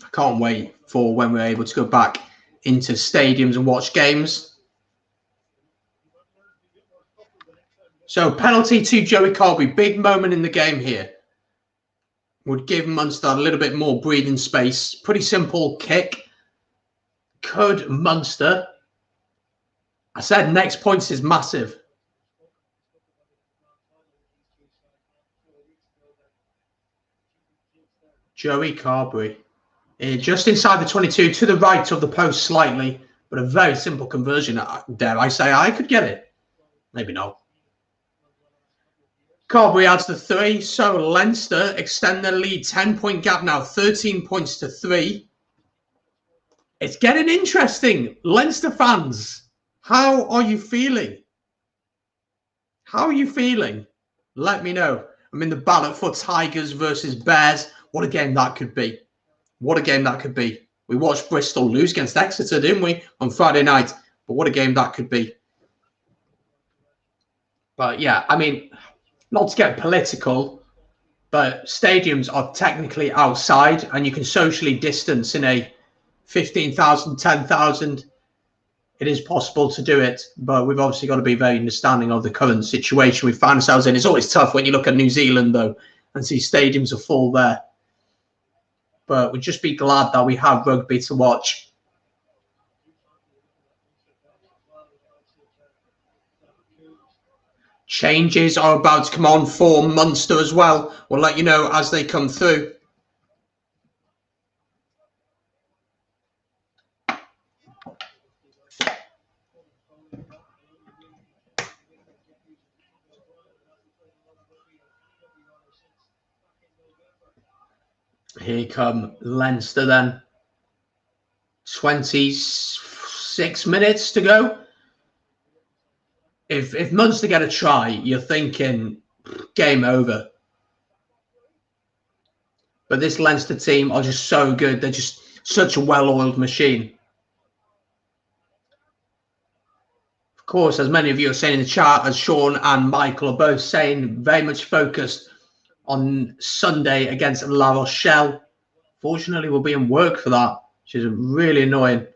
I can't wait for when we're able to go back into stadiums and watch games. So penalty to Joey Carberry. Big moment in the game here. Would give Munster a little bit more breathing space. Pretty simple kick. Could Munster... I said next points is massive. Joey Carberry. Just inside the 22, to the right of the post slightly, but a very simple conversion. Dare I say I could get it? Maybe not. Carberry adds the 3, so Leinster extend their lead. 10-point gap now, 13 points to 3. It's getting interesting. Leinster fans, how are you feeling? How are you feeling? Let me know. I'm in the ballot for Tigers versus Bears. What a game that could be. What a game that could be. We watched Bristol lose against Exeter, didn't we, on Friday night? But what a game that could be. But yeah, I mean, not to get political, but stadiums are technically outside and you can socially distance in a 15,000, 10,000. It is possible to do it, but we've obviously got to be very understanding of the current situation we find ourselves in. It's always tough when you look at New Zealand, though, and see stadiums are full there. But we'd just be glad that we have rugby to watch. Changes are about to come on for Munster as well. We'll let you know as they come through. Here come Leinster then. 26 minutes to go. If Munster get a try, you're thinking game over. But this Leinster team are just so good. They're just such a well-oiled machine. Of course, as many of you are saying in the chat, as Sean and Michael are both saying, very much focused on Sunday against La Rochelle. Fortunately, we'll be in work for that, which is really annoying.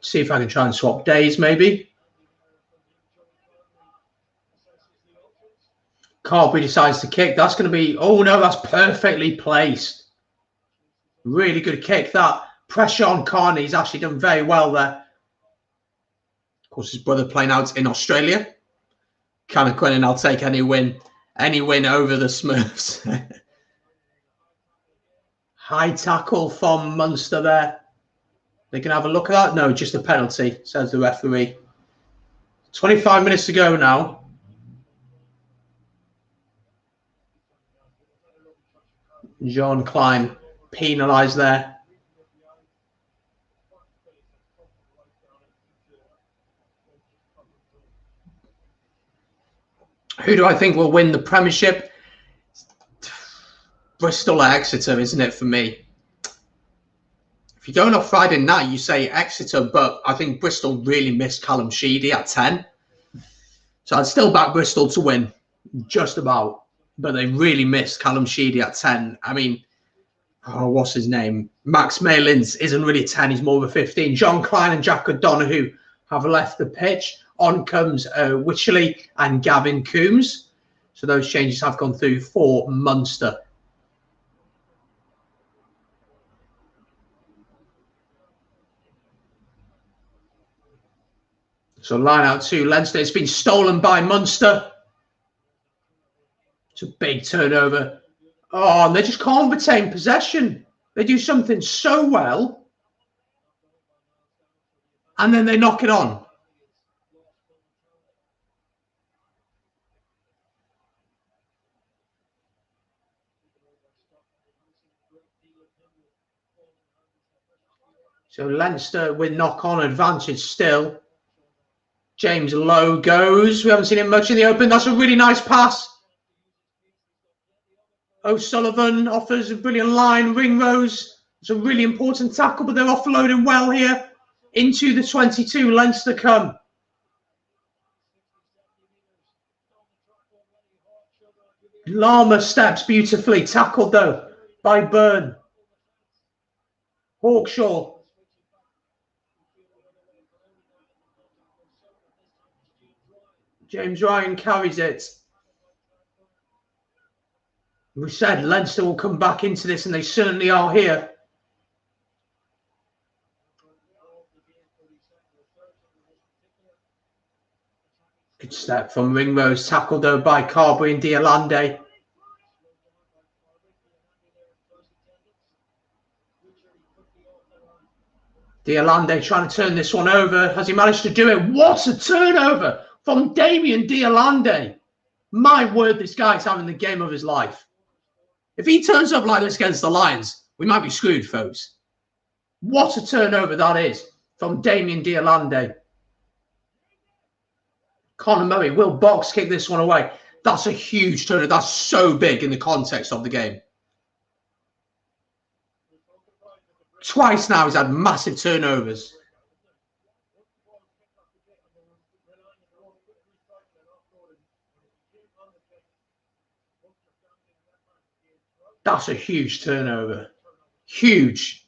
See if I can try and swap days, maybe. Carberry decides to kick. That's going to be... Oh, no, that's perfectly placed. Really good kick, that. Pressure on Carney. He's actually done very well there. Of course, his brother playing out in Australia. Canon Quinnan, I'll take any win over the Smurfs. High tackle from Munster there. They can have a look at that. No, just a penalty, says the referee. 25 minutes to go now. John Klein penalised there. Who do I think will win the Premiership? Bristol or Exeter, isn't it, for me? If you're going off Friday night, you say Exeter, but I think Bristol really missed Callum Sheedy at 10. So I'd still back Bristol to win, just about. But they really missed Callum Sheedy at 10. I mean, oh, what's his name? Max Malins isn't really a 10, he's more of a 15. John Klein and Jack O'Donoghue have left the pitch. On comes Wycherley and Gavin Coombs. So those changes have gone through for Munster. So line out to Leinster. It's been stolen by Munster. It's a big turnover. Oh, and they just can't retain possession. They do something so well, and then they knock it on. So Leinster with knock-on advantage still. James Lowe goes. We haven't seen him much in the open. That's a really nice pass. O'Sullivan offers a brilliant line. Ringrose. It's a really important tackle, but they're offloading well here. Into the 22, Leinster come. Lama steps beautifully. Tackled, though, by Byrne. Hawkshaw. James Ryan carries it. We said Leinster will come back into this, and they certainly are here. Good step from Ringrose, tackled though by Carberry and Diolande. Diolande trying to turn this one over. Has he managed to do it? What a turnover from Damien Diolande. My word, this guy's having the game of his life. If he turns up like this against the Lions, we might be screwed, folks. What a turnover that is from Damien Diolande. Conor Murray will box kick this one away. That's a huge turnover. That's so big in the context of the game. Twice now he's had massive turnovers. That's a huge turnover. Huge.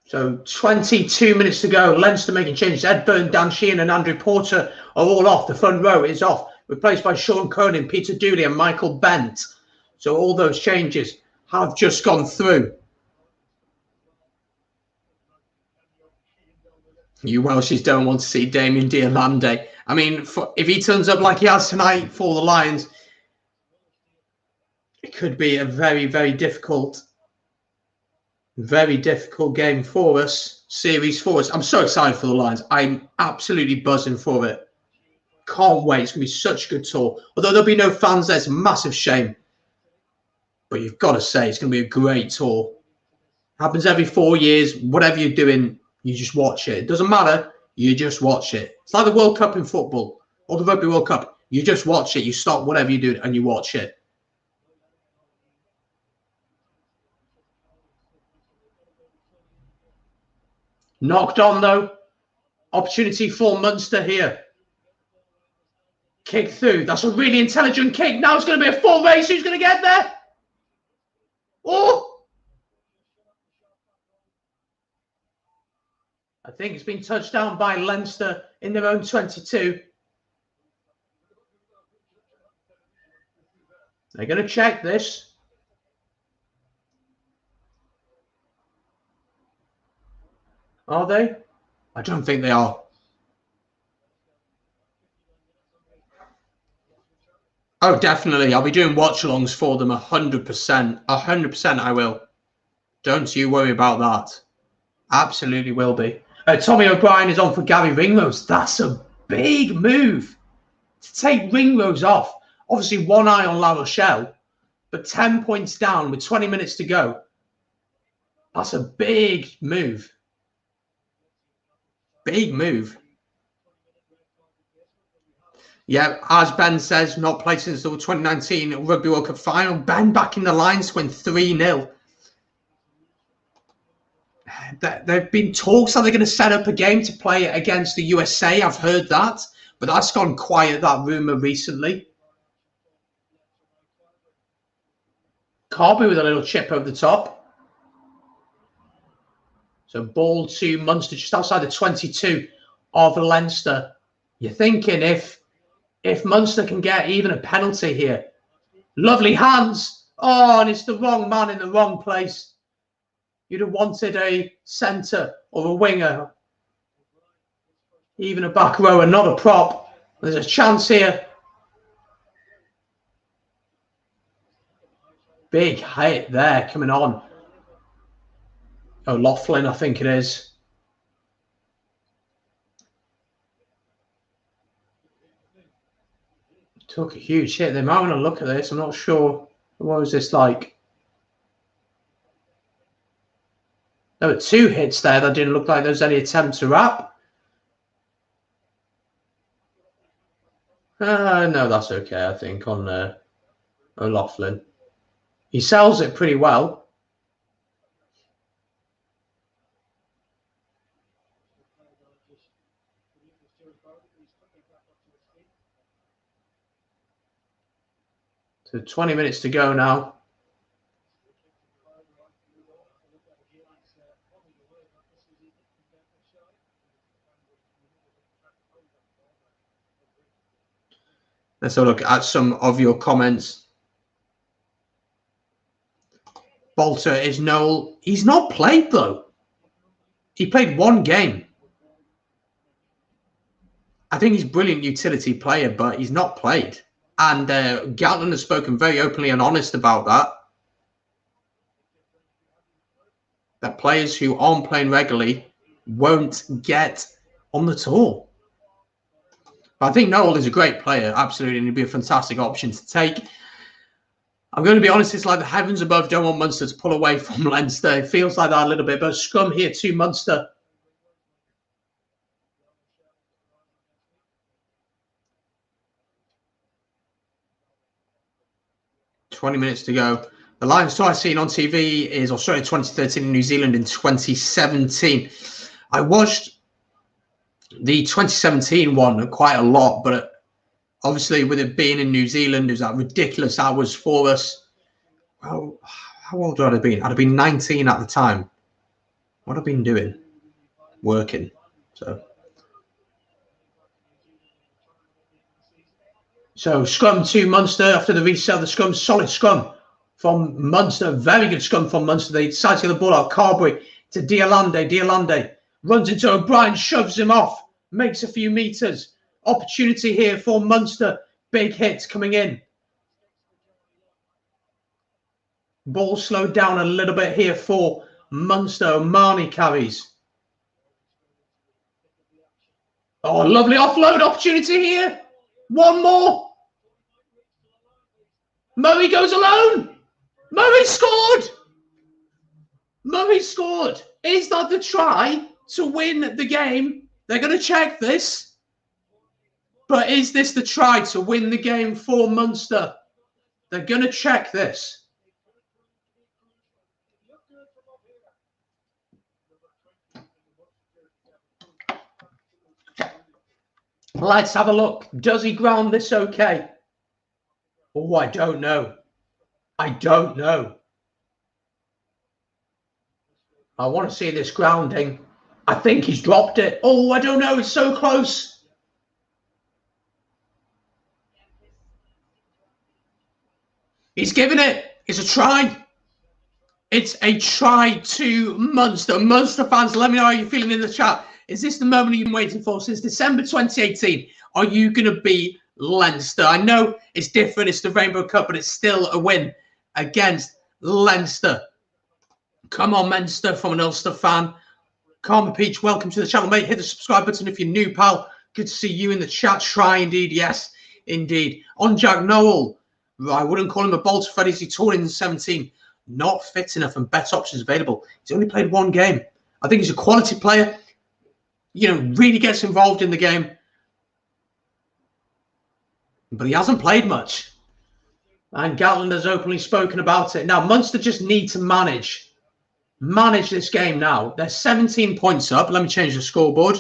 So 22 minutes to go. Leinster making changes. Ed Byrne, Dan Sheehan and Andrew Porter are all off. The front row is off. Replaced by Sean Cronin, Peter Dooley and Michael Bent. So all those changes have just gone through. You Welshies don't want to see Damien Diolande. I mean, if he turns up like he has tonight for the Lions, it could be a very, very difficult game for us, series for us. I'm so excited for the Lions. I'm absolutely buzzing for it. Can't wait. It's going to be such a good tour. Although there'll be no fans there, it's a massive shame. But you've got to say, it's going to be a great tour. Happens every 4 years. Whatever you're doing, you just watch it. It doesn't matter. You just watch it. It's like the World Cup in football or the Rugby World Cup. You just watch it. You stop whatever you do and you watch it. Knocked on, though. Opportunity for Munster here. Kick through. That's a really intelligent kick. Now it's going to be a full race. Who's going to get there? Oh! I think it's been touched down by Leinster in their own 22. They're going to check this. Are they? I don't think they are. Oh, definitely. I'll be doing watch-alongs for them 100%. 100% I will. Don't you worry about that. Absolutely will be. Tommy O'Brien is on for Gary Ringrose. That's a big move to take Ringrose off. Obviously, one eye on La Rochelle, but 10 points down with 20 minutes to go. That's a big move. Big move. Yeah, as Ben says, not played since the 2019 Rugby World Cup final. Ben back in the lines to win 3-0. There have been talks that they're going to set up a game to play against the USA. I've heard that, but that's gone quiet, that rumour recently. Carby with a little chip over the top. So ball to Munster just outside the 22 of Leinster. You're thinking if Munster can get even a penalty here. Lovely hands. Oh, and it's the wrong man in the wrong place. You'd have wanted a centre or a winger. Even a back rower, not a prop. There's a chance here. Big hit there coming on. O'Loughlin, I think it is. Took a huge hit. They might want to look at this. I'm not sure. What was this like? There were 2 hits there that didn't look like there was any attempt to wrap. No, that's okay, I think, on O'Loughlin. He sells it pretty well. So 20 minutes to go now. Let's have a look at some of your comments. Bolter is Noel. He's not played, though. He played 1 game. I think he's a brilliant utility player, but he's not played. And Gatland has spoken very openly and honest about that. That players who aren't playing regularly won't get on the tour. But I think Noel is a great player, absolutely, and he'd be a fantastic option to take. I'm going to be honest, it's like the heavens above don't want Munster to pull away from Leinster. It feels like that a little bit, but scrum here to Munster. $20 minutes to go. The Lions tour I've seen on TV is Australia 2013 and New Zealand in 2017. I watched the 2017 one quite a lot, but obviously with it being in New Zealand, it was that ridiculous hours for us. Well, how old would I have been? I'd have been 19 at the time. What have I been doing? Working. So scrum to Munster after the resale. The scrum, solid scrum from Munster. Very good scrum from Munster. They decide to get the ball out. Carberry to Diolande. Diolande runs into O'Brien, shoves him off, makes a few meters. Opportunity here for Munster. Big hit coming in. Ball slowed down a little bit here for Munster. O'Mahony carries. Oh, lovely offload opportunity here. One more. Murray goes alone. Murray scored. Murray scored. Is that the try to win the game? They're going to check this. But is this the try to win the game for Munster? They're going to check this. Let's have a look. Does he ground this okay? Oh, I don't know. I don't know. I want to see this grounding. I think he's dropped it. Oh, I don't know. It's so close. He's given it. It's a try. It's a try to Munster. Munster fans, let me know how you're feeling in the chat. Is this the moment you've been waiting for since December 2018? Are you going to be Leinster? I know it's different. It's the Rainbow Cup, but it's still a win against Leinster. Come on, Munster, from an Ulster fan. Carmen Peach, welcome to the channel, mate. Hit the subscribe button if you're new, pal. Good to see you in the chat. Try, indeed. Yes, indeed. On Jack Noel. I wouldn't call him a bolter, Freddie. He toured in 17. Not fit enough and better options available. He's only played 1 game. I think he's a quality player. You know, really gets involved in the game. But he hasn't played much. And Gatland has openly spoken about it. Now, Munster just need to manage this game now. They're 17 points up. Let me change the scoreboard.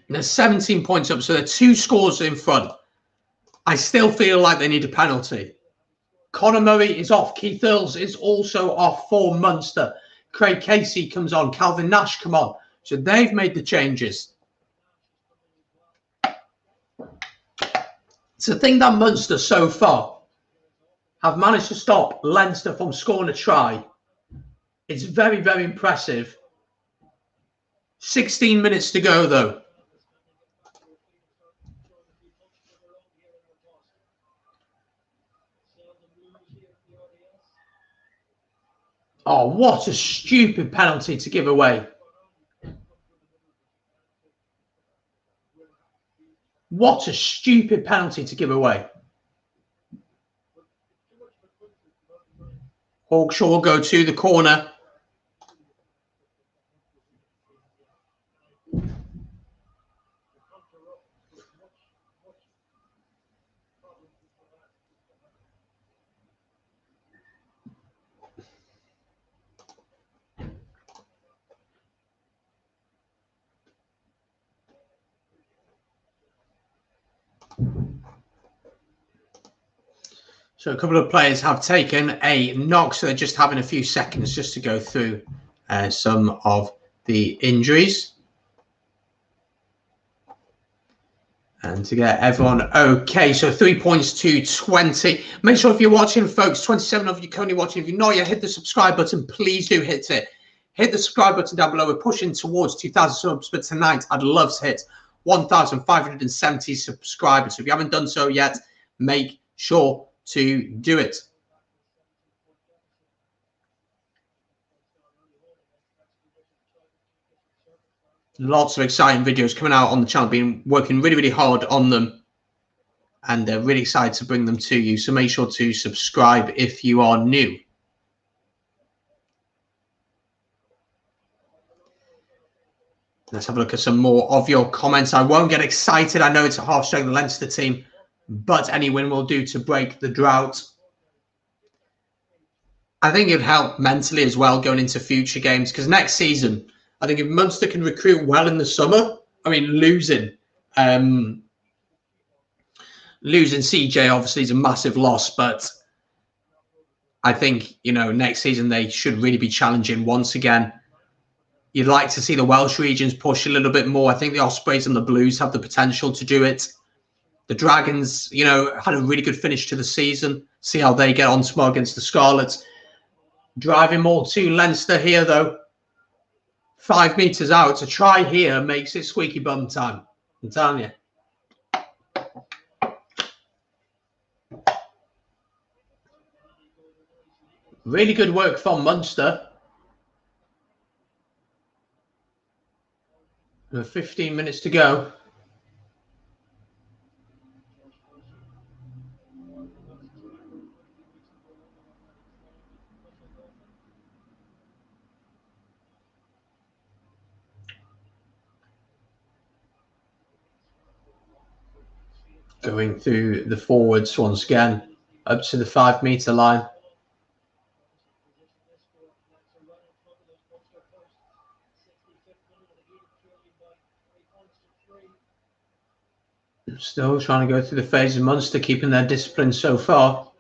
They're 17 points up, so they're 2 scores in front. I still feel like they need a penalty. Conor Murray is off. Keith Earls is also off for Munster. Craig Casey comes on. Calvin Nash come on. So they've made the changes. It's the thing that Munster so far have managed to stop Leinster from scoring a try. It's very, very impressive. 16 minutes to go, though. Oh, what a stupid penalty to give away. What a stupid penalty to give away. Hawkshaw will go to the corner. So a couple of players have taken a knock, so they're just having a few seconds just to go through some of the injuries. And to get everyone okay, so 3 points to 20. Make sure if you're watching, folks, 27 of you currently watching. If you're not yet, hit the subscribe button. Please do hit it. Hit the subscribe button down below. We're pushing towards 2,000 subs, but tonight I'd love to hit 1,570 subscribers. So if you haven't done so yet, make sure to do it. Lots of exciting videos coming out on the channel. Been working really, really hard on them, and they're really excited to bring them to you. So make sure to subscribe if you are new. Let's have a look at some more of your comments. I won't get excited. I know it's a half-strength Leinster team, but any win will do to break the drought. I think it'd help mentally as well going into future games, because next season, I think if Munster can recruit well in the summer, I mean, losing CJ obviously is a massive loss, but I think, you know, next season they should really be challenging once again. You'd like to see the Welsh regions push a little bit more. I think the Ospreys and the Blues have the potential to do it. The Dragons, you know, had a really good finish to the season. See how they get on tomorrow against the Scarlets. Driving more to Leinster here, though. 5 metres out. A try here makes it squeaky bum time. I'm telling you. Really good work from Munster. 15 minutes to go. Going through the forwards once again, up to the 5 metre line. Still trying to go through the phase of Munster, keeping their discipline so far.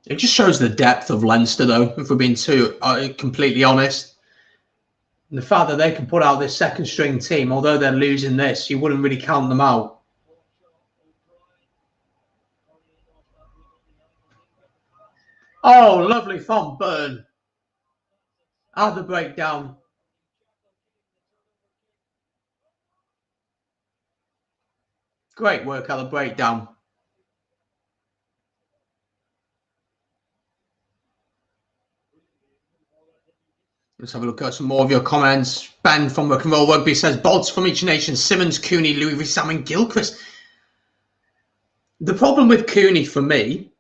It just shows the depth of Leinster, though, if we're being too completely honest. And the fact that they can put out this second string team, although they're losing this, you wouldn't really count them out. Oh, lovely from Byrne. Out the breakdown. Great work out the breakdown. Let's have a look at some more of your comments. Ben from Rock and Roll Rugby says, bolts from each nation, Simmons, Cooney, Louis Rissam and Gilchrist. The problem with Cooney for me,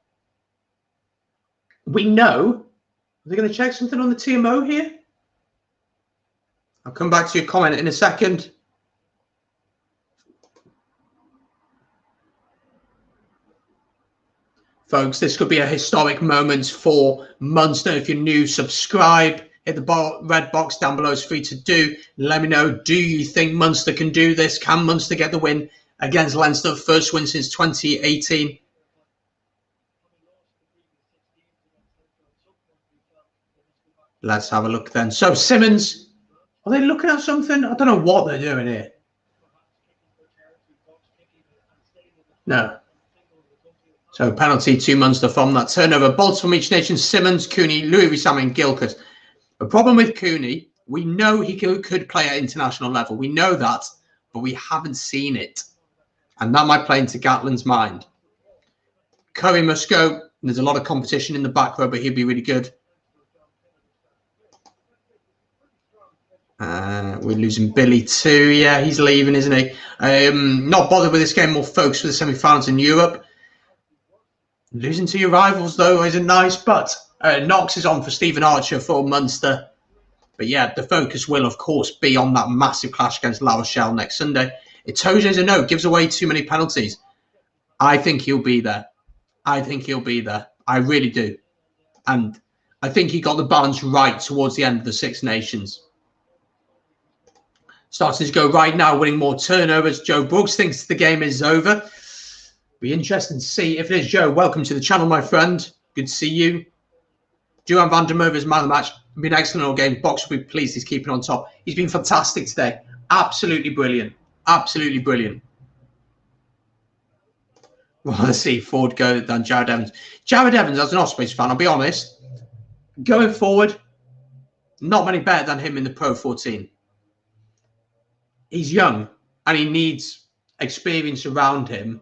we know, are they going to check something on the TMO here? I'll come back to your comment in a second. Folks, this could be a historic moment for Munster. If you're new, subscribe. Hit the red box down below. It's free to do. Let me know, do you think Munster can do this? Can Munster get the win against Leinster? First win since 2018. Let's have a look then. So Simmons, are they looking at something? I don't know what they're doing here. No. So penalty to Munster from that turnover. Bolts from each nation. Simmons, Cooney, Louis Rissam and Gilchrist. The problem with Cooney, we know he could play at international level. We know that, but we haven't seen it. And that might play into Gatland's mind. Curry must go. There's a lot of competition in the back row, but he'd be really good. We're losing Billy too. Yeah, he's leaving, isn't he? Not bothered with this game. More focused for the semi-finals in Europe. Losing to your rivals, though, isn't nice. But Knox is on for Stephen Archer for Munster. But yeah, the focus will, of course, be on that massive clash against La Rochelle next Sunday. Itoje's a no, gives away too many penalties. I think he'll be there. I think he'll be there. I really do. And I think he got the balance right towards the end of the Six Nations. Starting to go right now, winning more turnovers. Joe Brooks thinks the game is over. Be interesting to see if it is. Joe, welcome to the channel, my friend. Good to see you. Duran van der Merwe is man of the match. Been excellent all game. Box will be pleased he's keeping on top. He's been fantastic today. Absolutely brilliant. Absolutely brilliant. Well, let's see Ford go than Jared Evans. Jared Evans, as an Ospreys fan, I'll be honest, going forward, not many better than him in the Pro 14. He's young and he needs experience around him.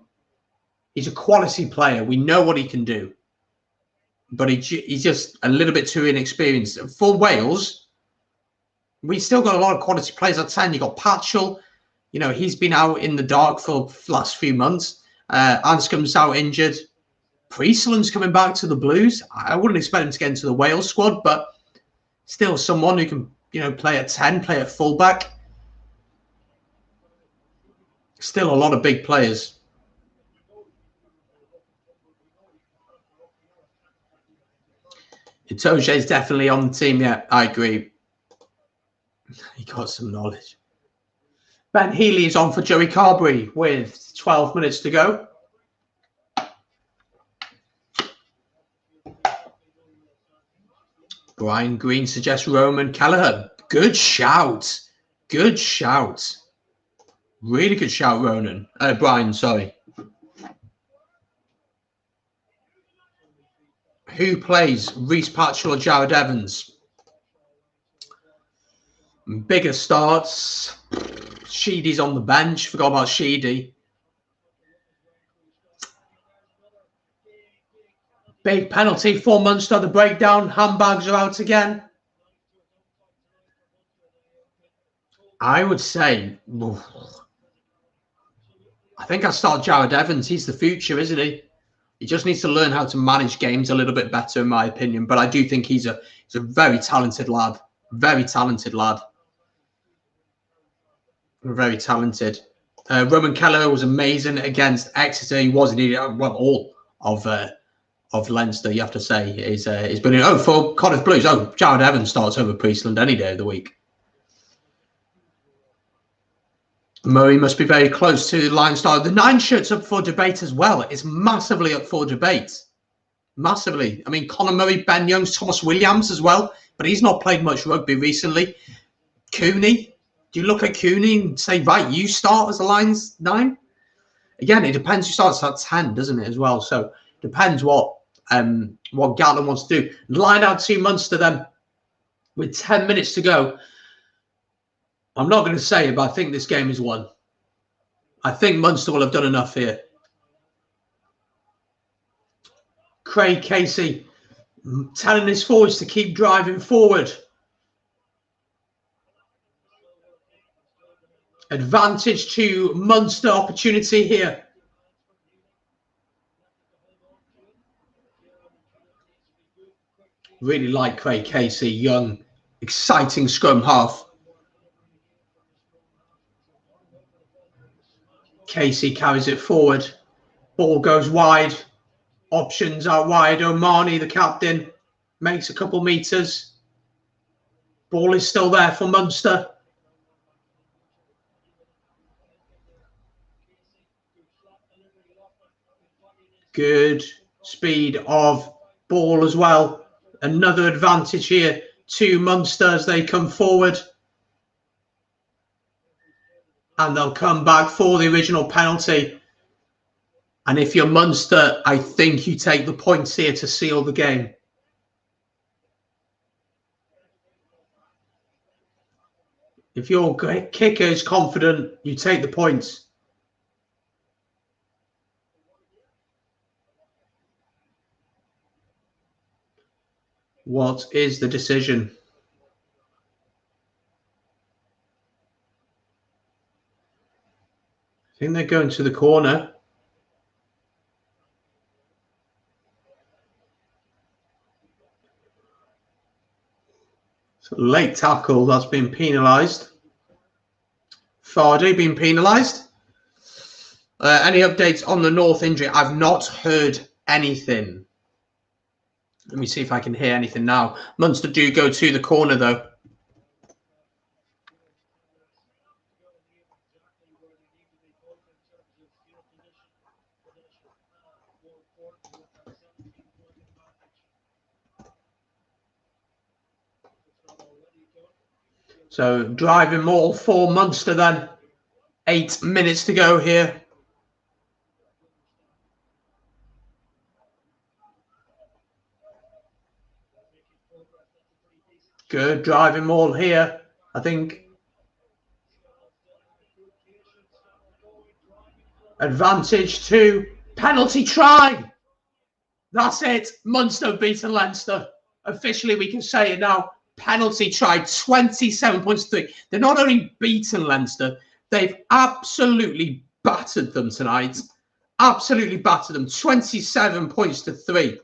He's a quality player. We know what he can do. But he's just a little bit too inexperienced. For Wales, we still got a lot of quality players at 10. You got Patchell. You know, he's been out in the dark for the last few months. Anscombe's out injured. Priestland's coming back to the Blues. I wouldn't expect him to get into the Wales squad, but still someone who can, you know, play at 10, play at fullback. Still a lot of big players. Itoje is definitely on the team. Yeah, I agree. He got some knowledge. Ben Healy is on for Joey Carberry with 12 minutes to go. Brian Green suggests Roman Callaghan. Good shout. Good shout. Really good shout, Ronan. Brian, sorry. Who plays? Reece Patchell or Jared Evans? Bigger starts. Sheedy's on the bench. Forgot about Sheedy. Big penalty for Munster. The breakdown. Handbags are out again. I would say, I think I'll start Jared Evans. He's the future, isn't he? He just needs to learn how to manage games a little bit better, in my opinion. But I do think he's a very talented lad. Very talented lad. Very talented. Roman Keller was amazing against Exeter. He wasn't, well, all of Leinster, you have to say, is brilliant. Oh, for Cardiff Blues. Oh, Jared Evans starts over Priestland any day of the week. Murray must be very close to the Leinster. The 9 shirt's up for debate as well. It's massively up for debate. Massively. I mean, Conor Murray, Ben Youngs, Thomas Williams as well. But he's not played much rugby recently. Cooney. Do you look at Cooney and say, right, you start as a Lions 9? Again, it depends who starts at 10, doesn't it, as well? So, depends what Gatland wants to do. Line out to Munster then with 10 minutes to go. I'm not going to say it, but I think this game is won. I think Munster will have done enough here. Craig Casey telling his forwards to keep driving forward. Advantage to Munster, opportunity here. Really like Craig Casey, young, exciting scrum half. Casey carries it forward. Ball goes wide. Options out wide. Omani, the captain, makes a couple meters. Ball is still there for Munster. Good speed of ball as well. Another advantage here to Munster as they come forward. And they'll come back for the original penalty. And if you're Munster, I think you take the points here to seal the game. If your kicker is confident, you take the points. What is the decision? I think they're going to the corner. So late tackle, that's been penalised. Fardy being penalised. Any updates on the North injury? I've not heard anything. Let me see if I can hear anything now. Munster do go to the corner though. So driving maul for Munster then. 8 minutes to go here. Good driving maul here. I think advantage to penalty try. That's it. Munster have beaten Leinster. Officially, we can say it now. Penalty try, 27 points to 3. They're not only beaten Leinster, they've absolutely battered them tonight. Absolutely battered them. 27 points to 3.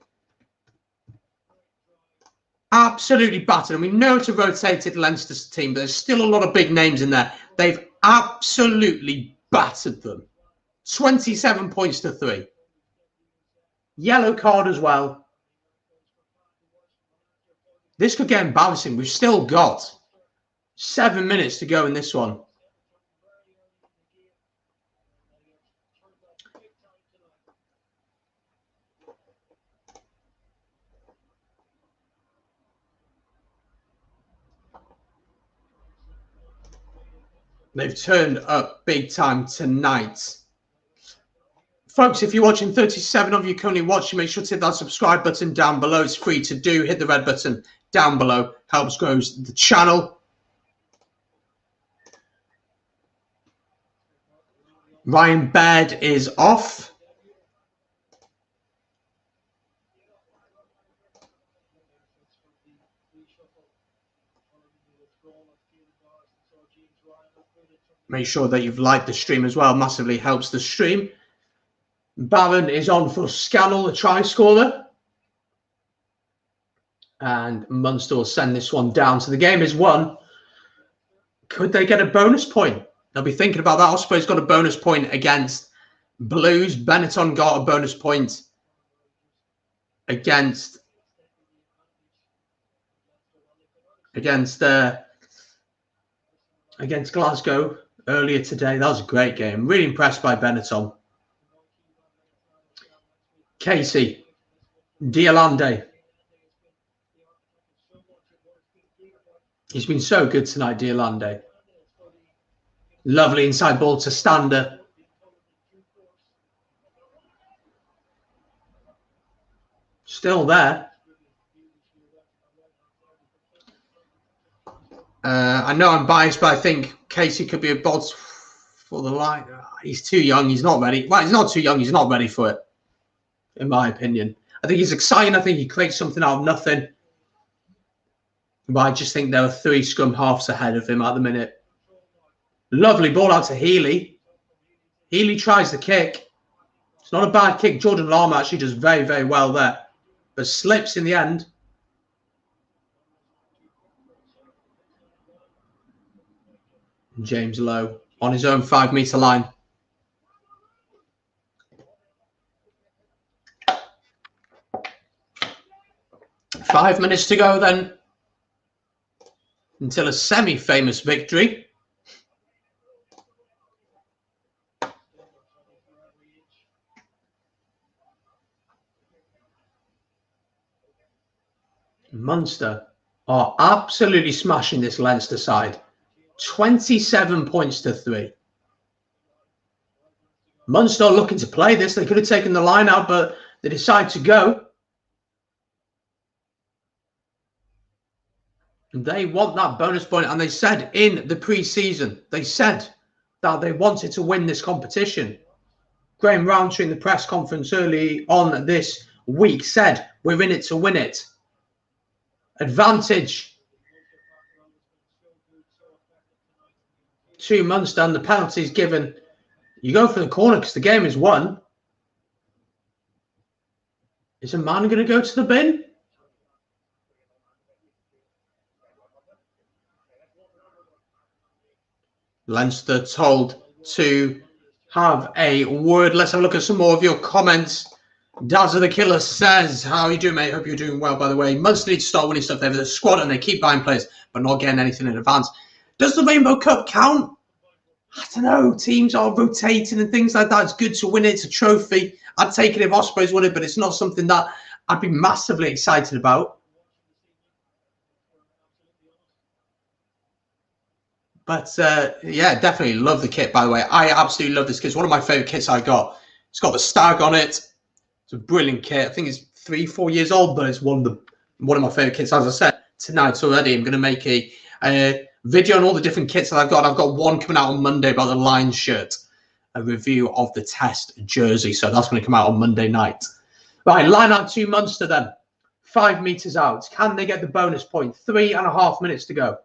Absolutely battered. And we know it's a rotated Leinster team, but there's still a lot of big names in there. They've absolutely battered them. 27 points to 3. Yellow card as well. This could get embarrassing. We've still got 7 minutes to go in this one. They've turned up big time tonight. Folks, if you're watching, 37 of you currently watching, make sure to hit that subscribe button down below. It's free to do. Hit the red button down below. Helps grow the channel. Ryan Baird is off. Make sure that you've liked the stream as well. Massively helps the stream. Barron is on for Scannell, the try scorer. And Munster will send this one down. So the game is won. Could they get a bonus point? They'll be thinking about that. Osprey's got a bonus point against Blues. Benetton got a bonus point against Glasgow earlier today. That was a great game. Really impressed by Benetton. Casey, Diolande. He's been so good tonight, Diolande. Lovely inside ball to Stander. Still there. I know I'm biased, but I think Casey could be a boss for the line. He's too young. He's not ready. Well, he's not too young. He's not ready for it, in my opinion. I think he's exciting. I think he creates something out of nothing. But I just think there are 3 scrum halves ahead of him at the minute. Lovely ball out to Healy. Healy tries the kick. It's not a bad kick. Jordan Lama actually does very, very well there. But slips in the end. James Lowe on his own 5-metre line. Five minutes to go then. until a semi-famous victory. Munster are absolutely smashing this Leinster side. 27 points to 3. Munster are looking to play this. They could have taken the line out, but they decide to go. They want that bonus point, and they said in the pre-season, they said that they wanted to win this competition. Graham Rowntree in the press conference early on this week said, we're in it to win it. Advantage to Munster, and the penalty is given. You go for the corner because the game is won. Is a man going to go to the bin? Leinster told to have a word. Let's have a look at some more of your comments. Dazza the Killer says, how are you doing, mate? Hope you're doing well, by the way. Munster need to start winning stuff. They have a squad and they keep buying players, but not getting anything in advance. Does the Rainbow Cup count? I don't know. Teams are rotating and things like that. It's good to win it. It's a trophy. I'd take it if Ospreys won it, but it's not something that I'd be massively excited about. But yeah, definitely love the kit, by the way. I absolutely love this kit. It's one of my favourite kits I got. It's got the stag on it. It's a brilliant kit. I think it's 3-4 years old, but it's one of my favourite kits. As I said, tonight already, I'm going to make a video on all the different kits that I've got. I've got one coming out on Monday about the Lions shirt, a review of the test jersey. So that's going to come out on Monday night. Right, line out to Munster then. 5 metres out. Can they get the bonus point? 3.5 minutes to go.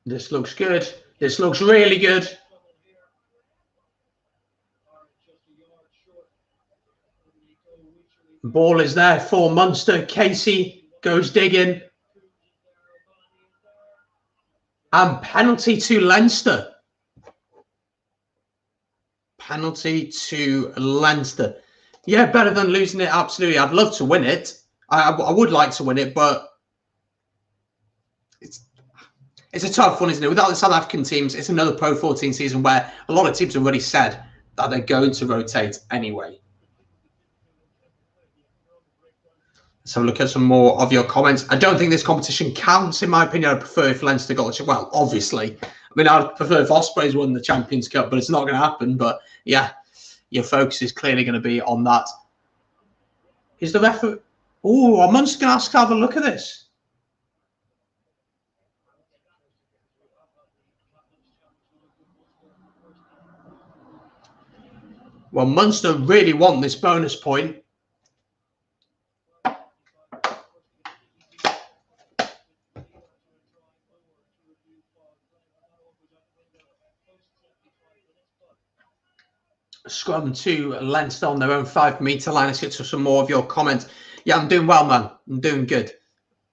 This looks good. This looks really good. Ball is there for Munster. Casey goes digging. And penalty to Leinster. Penalty to Leinster. Yeah, better than losing it, absolutely. I'd love to win it. I would like to win it, but it's a tough one, isn't it? Without the South African teams, it's another Pro 14 season where a lot of teams have already said that they're going to rotate anyway. Let's have a look at some more of your comments. I don't think this competition counts, in my opinion. I prefer if Leinster got the... Well, obviously. I mean, I'd prefer if Ospreys won the Champions Cup, but it's not going to happen. But, yeah, your focus is clearly going to be on that. Is the referee... Oh, are Munster going to ask to have a look at this? Well, Munster really want this bonus point. Scrum to Leinster on their own 5 metre line. Let's get to some more of your comments. Yeah, I'm doing well, man. I'm doing good.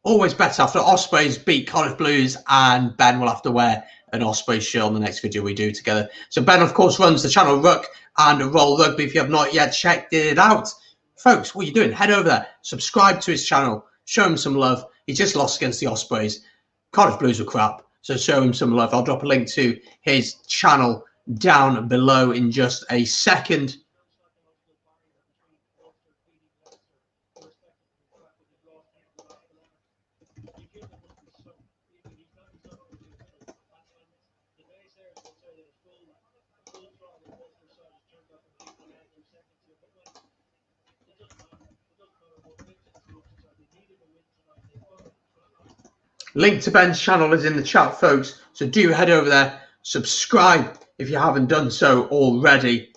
Always better after Ospreys beat Cardiff Blues, and Ben will have to wear an Ospreys shirt on the next video we do together. So Ben, of course, runs the channel Ruck and Roll Rugby. If you have not yet checked it out, folks, what are you doing? Head over there, subscribe to his channel, show him some love. He just lost against the Ospreys. Cardiff Blues were crap, so show him some love. I'll drop a link to his channel down below in just a second. Link to Ben's channel is in the chat, folks. So do head over there, subscribe if you haven't done so already.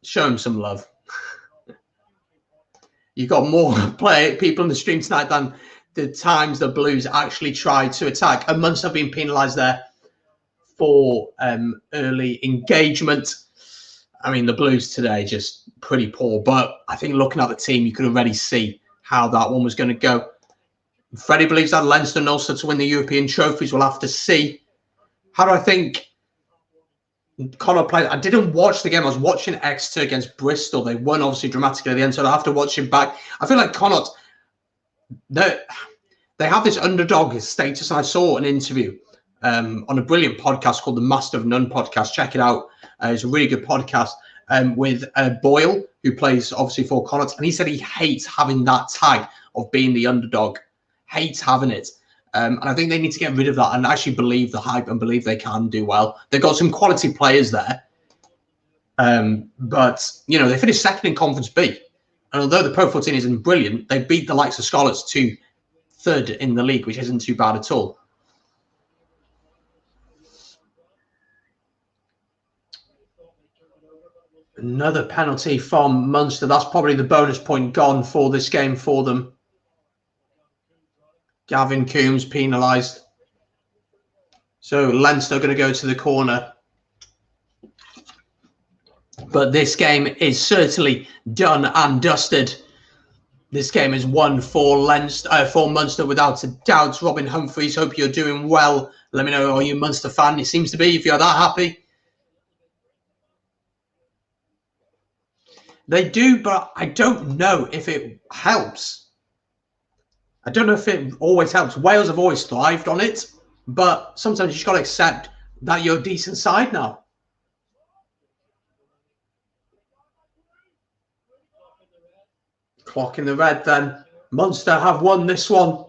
Show him some love. You've got more people in the stream tonight than the times the Blues actually tried to attack. And Munster have been penalised there for early engagement. I mean, the Blues today just pretty poor. But I think looking at the team, you could already see how that one was going to go. Freddie believes that Leinster and Ulster to win the European trophies. We'll have to see. How do I think Connacht played. I didn't watch the game. I was watching Exeter against Bristol. They won obviously dramatically at the end, so I have to watch it back. I feel like Connacht, they have this underdog status. I saw an interview on a brilliant podcast called the Master of None podcast. Check it out. It's a really good podcast with Boyle, who plays obviously for Connacht, and he said he hates having that tag of being the underdog. Hates having it. And I think they need to get rid of that and actually believe the hype and believe they can do well. They've got some quality players there. But, you know, they finished second in Conference B. And although the Pro 14 isn't brilliant, they beat the likes of Scarlets to third in the league, which isn't too bad at all. Another penalty from Munster. That's probably the bonus point gone for this game for them. Gavin Coombs penalised. So Leinster are going to go to the corner. But this game is certainly done and dusted. This game is won for for Munster without a doubt. Robin Humphreys, hope you're doing well. Let me know, are you a Munster fan? It seems to be, if you're that happy. They do, but I don't know if it helps. I don't know if it always helps. Wales have always thrived on it, but sometimes you just got to accept that you're a decent side now. Clock in the red then. Munster have won this one.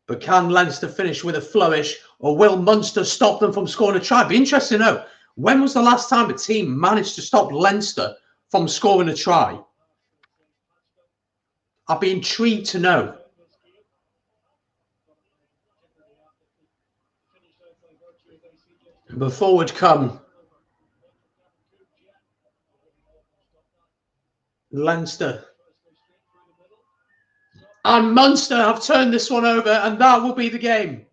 But can Leinster finish with a flourish, or will Munster stop them from scoring a try? Be interesting to know, when was the last time a team managed to stop Leinster from scoring a try? I'd be intrigued to know. But forward come Leinster. And Munster have turned this one over, and that will be the game.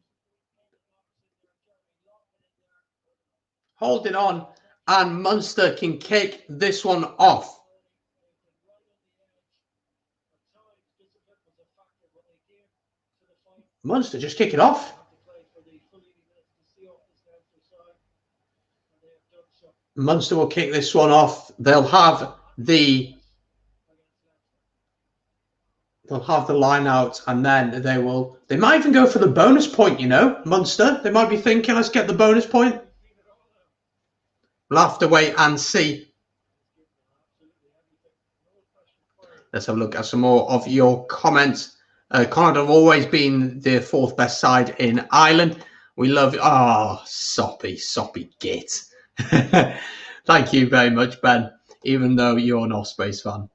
Hold it on, and Munster can kick this one off. Munster just kick it off. Munster will kick this one off. They'll have the line out, and then they might even go for the bonus point, you know, Munster. They might be thinking, let's get the bonus point. We'll have to wait and see. Let's have a look at some more of your comments. Connacht have always been the fourth best side in Ireland. We love it. Oh, soppy git. Thank you very much, Ben, even though you're an Ospreys fan.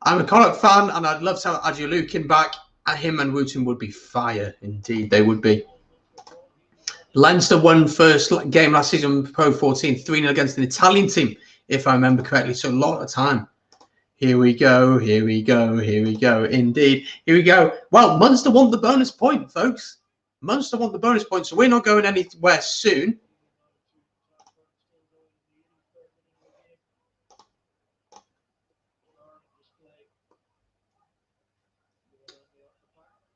I'm a Connacht fan, and I'd love to have Adjulukin back. Him and Wooten would be fire. Indeed, they would be. Leinster won first game last season, Pro 14, 3-0 against an Italian team, if I remember correctly. So a lot of time. Here we go, here we go, here we go. Indeed, here we go. Well, Munster won the bonus point, folks. Munster won the bonus point, so we're not going anywhere soon.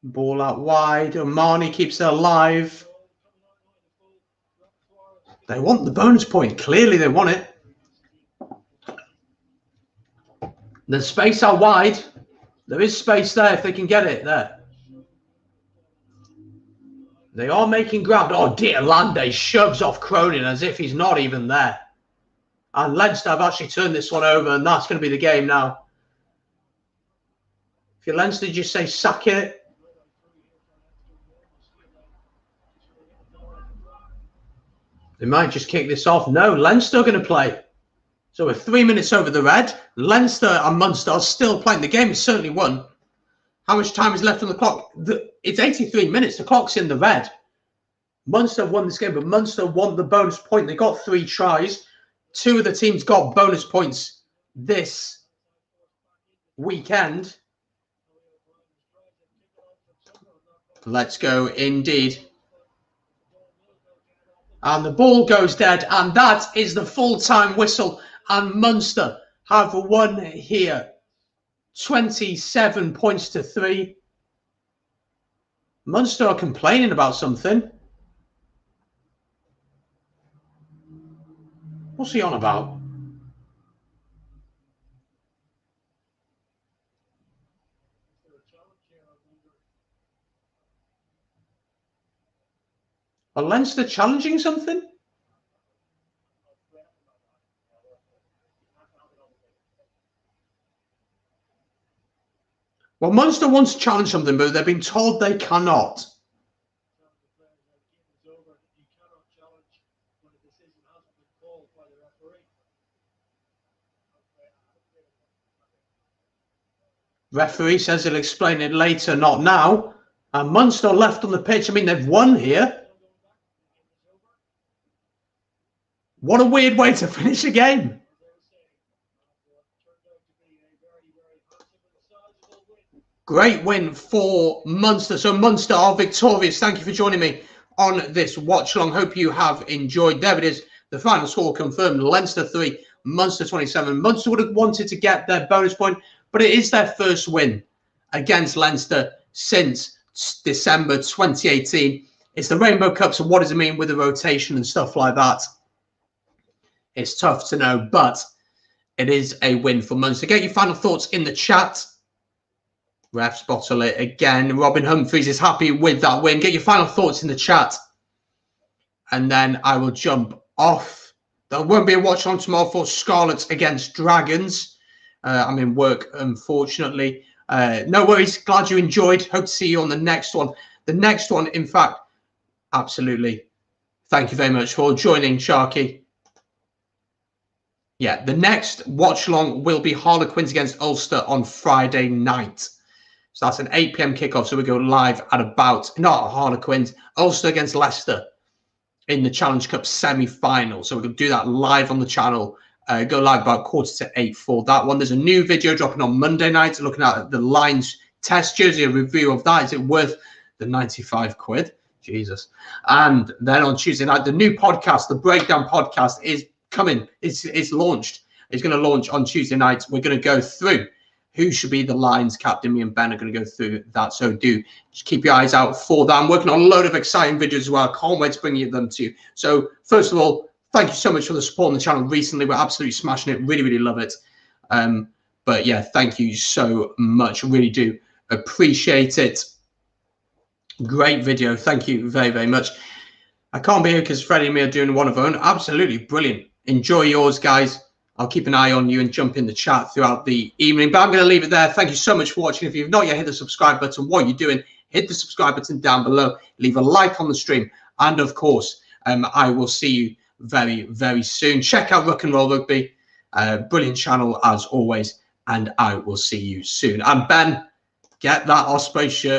Ball out wide. Omani keeps it alive. They want the bonus point. Clearly they want it. The space out wide. There is space there if they can get it there. They are making ground. Oh dear, Lande shoves off Cronin as if he's not even there. And Leinster have actually turned this one over, and that's going to be the game now. If you're Leinster, just say sack it. They might just kick this off. No, Leinster are going to play. So we're 3 minutes over the red. Leinster and Munster are still playing. The game is certainly won. How much time is left on the clock? It's 83 minutes. The clock's in the red. Munster won this game, but Munster won the bonus point. They got 3 tries. 2 of the teams got bonus points this weekend. Let's go, indeed. And the ball goes dead, and that is the full-time whistle. And Munster have won here. 27 points to 3. Munster are complaining about something. What's he on about? Are Leinster challenging something? Well, Munster wants to challenge something, but they've been told they cannot. Referee says he'll explain it later, not now. And Munster left on the pitch. I mean, they've won here. What a weird way to finish a game. Great win for Munster. So Munster are victorious. Thank you for joining me on this watch along. Hope you have enjoyed. There it is. The final score confirmed. Leinster 3, Munster 27. Munster would have wanted to get their bonus point, but it is their first win against Leinster since December 2018. It's the Rainbow Cup, so what does it mean with the rotation and stuff like that? It's tough to know, but it is a win for Munster. Get your final thoughts in the chat. Refs bottle it again. Robin Humphries is happy with that win. Get your final thoughts in the chat. And then I will jump off. There won't be a watch on tomorrow for Scarlets against Dragons. I'm in work, unfortunately. No worries. Glad you enjoyed. Hope to see you on the next one. The next one, in fact, absolutely. Thank you very much for joining, Sharky. Yeah, the next watch along will be Harlequins against Ulster on Friday night. So that's an 8 p.m. kickoff. So we go live at about, not Harlequins, Ulster against Leicester in the Challenge Cup semi-final. So we're going to do that live on the channel. Go live about 7:45 for that one. There's a new video dropping on Monday night looking at the Lions test jersey, a review of that. Is it worth the 95 quid? Jesus. And then on Tuesday night, the new podcast, the Breakdown podcast, is coming. It's launched. It's going to launch on Tuesday night. We're going to go through who should be the Lions captain. Me and Ben are going to go through that. So do just keep your eyes out for that. I'm working on a load of exciting videos as well. Can't wait to bring you them to you. So first of all, thank you so much for the support on the channel recently. We're absolutely smashing it. Really, really love it. But yeah, thank you so much. I really do appreciate it. Great video. Thank you very, very much. I can't be here because Freddie and me are doing one of our own. Absolutely brilliant. Enjoy yours, guys. I'll keep an eye on you and jump in the chat throughout the evening. But I'm going to leave it there. Thank you so much for watching. If you've not yet hit the subscribe button, what are you doing? Hit the subscribe button down below. Leave a like on the stream. And of course, I will see you very, very soon. Check out Rock and Roll Rugby. Brilliant channel as always. And I will see you soon. And Ben, get that Osprey shirt.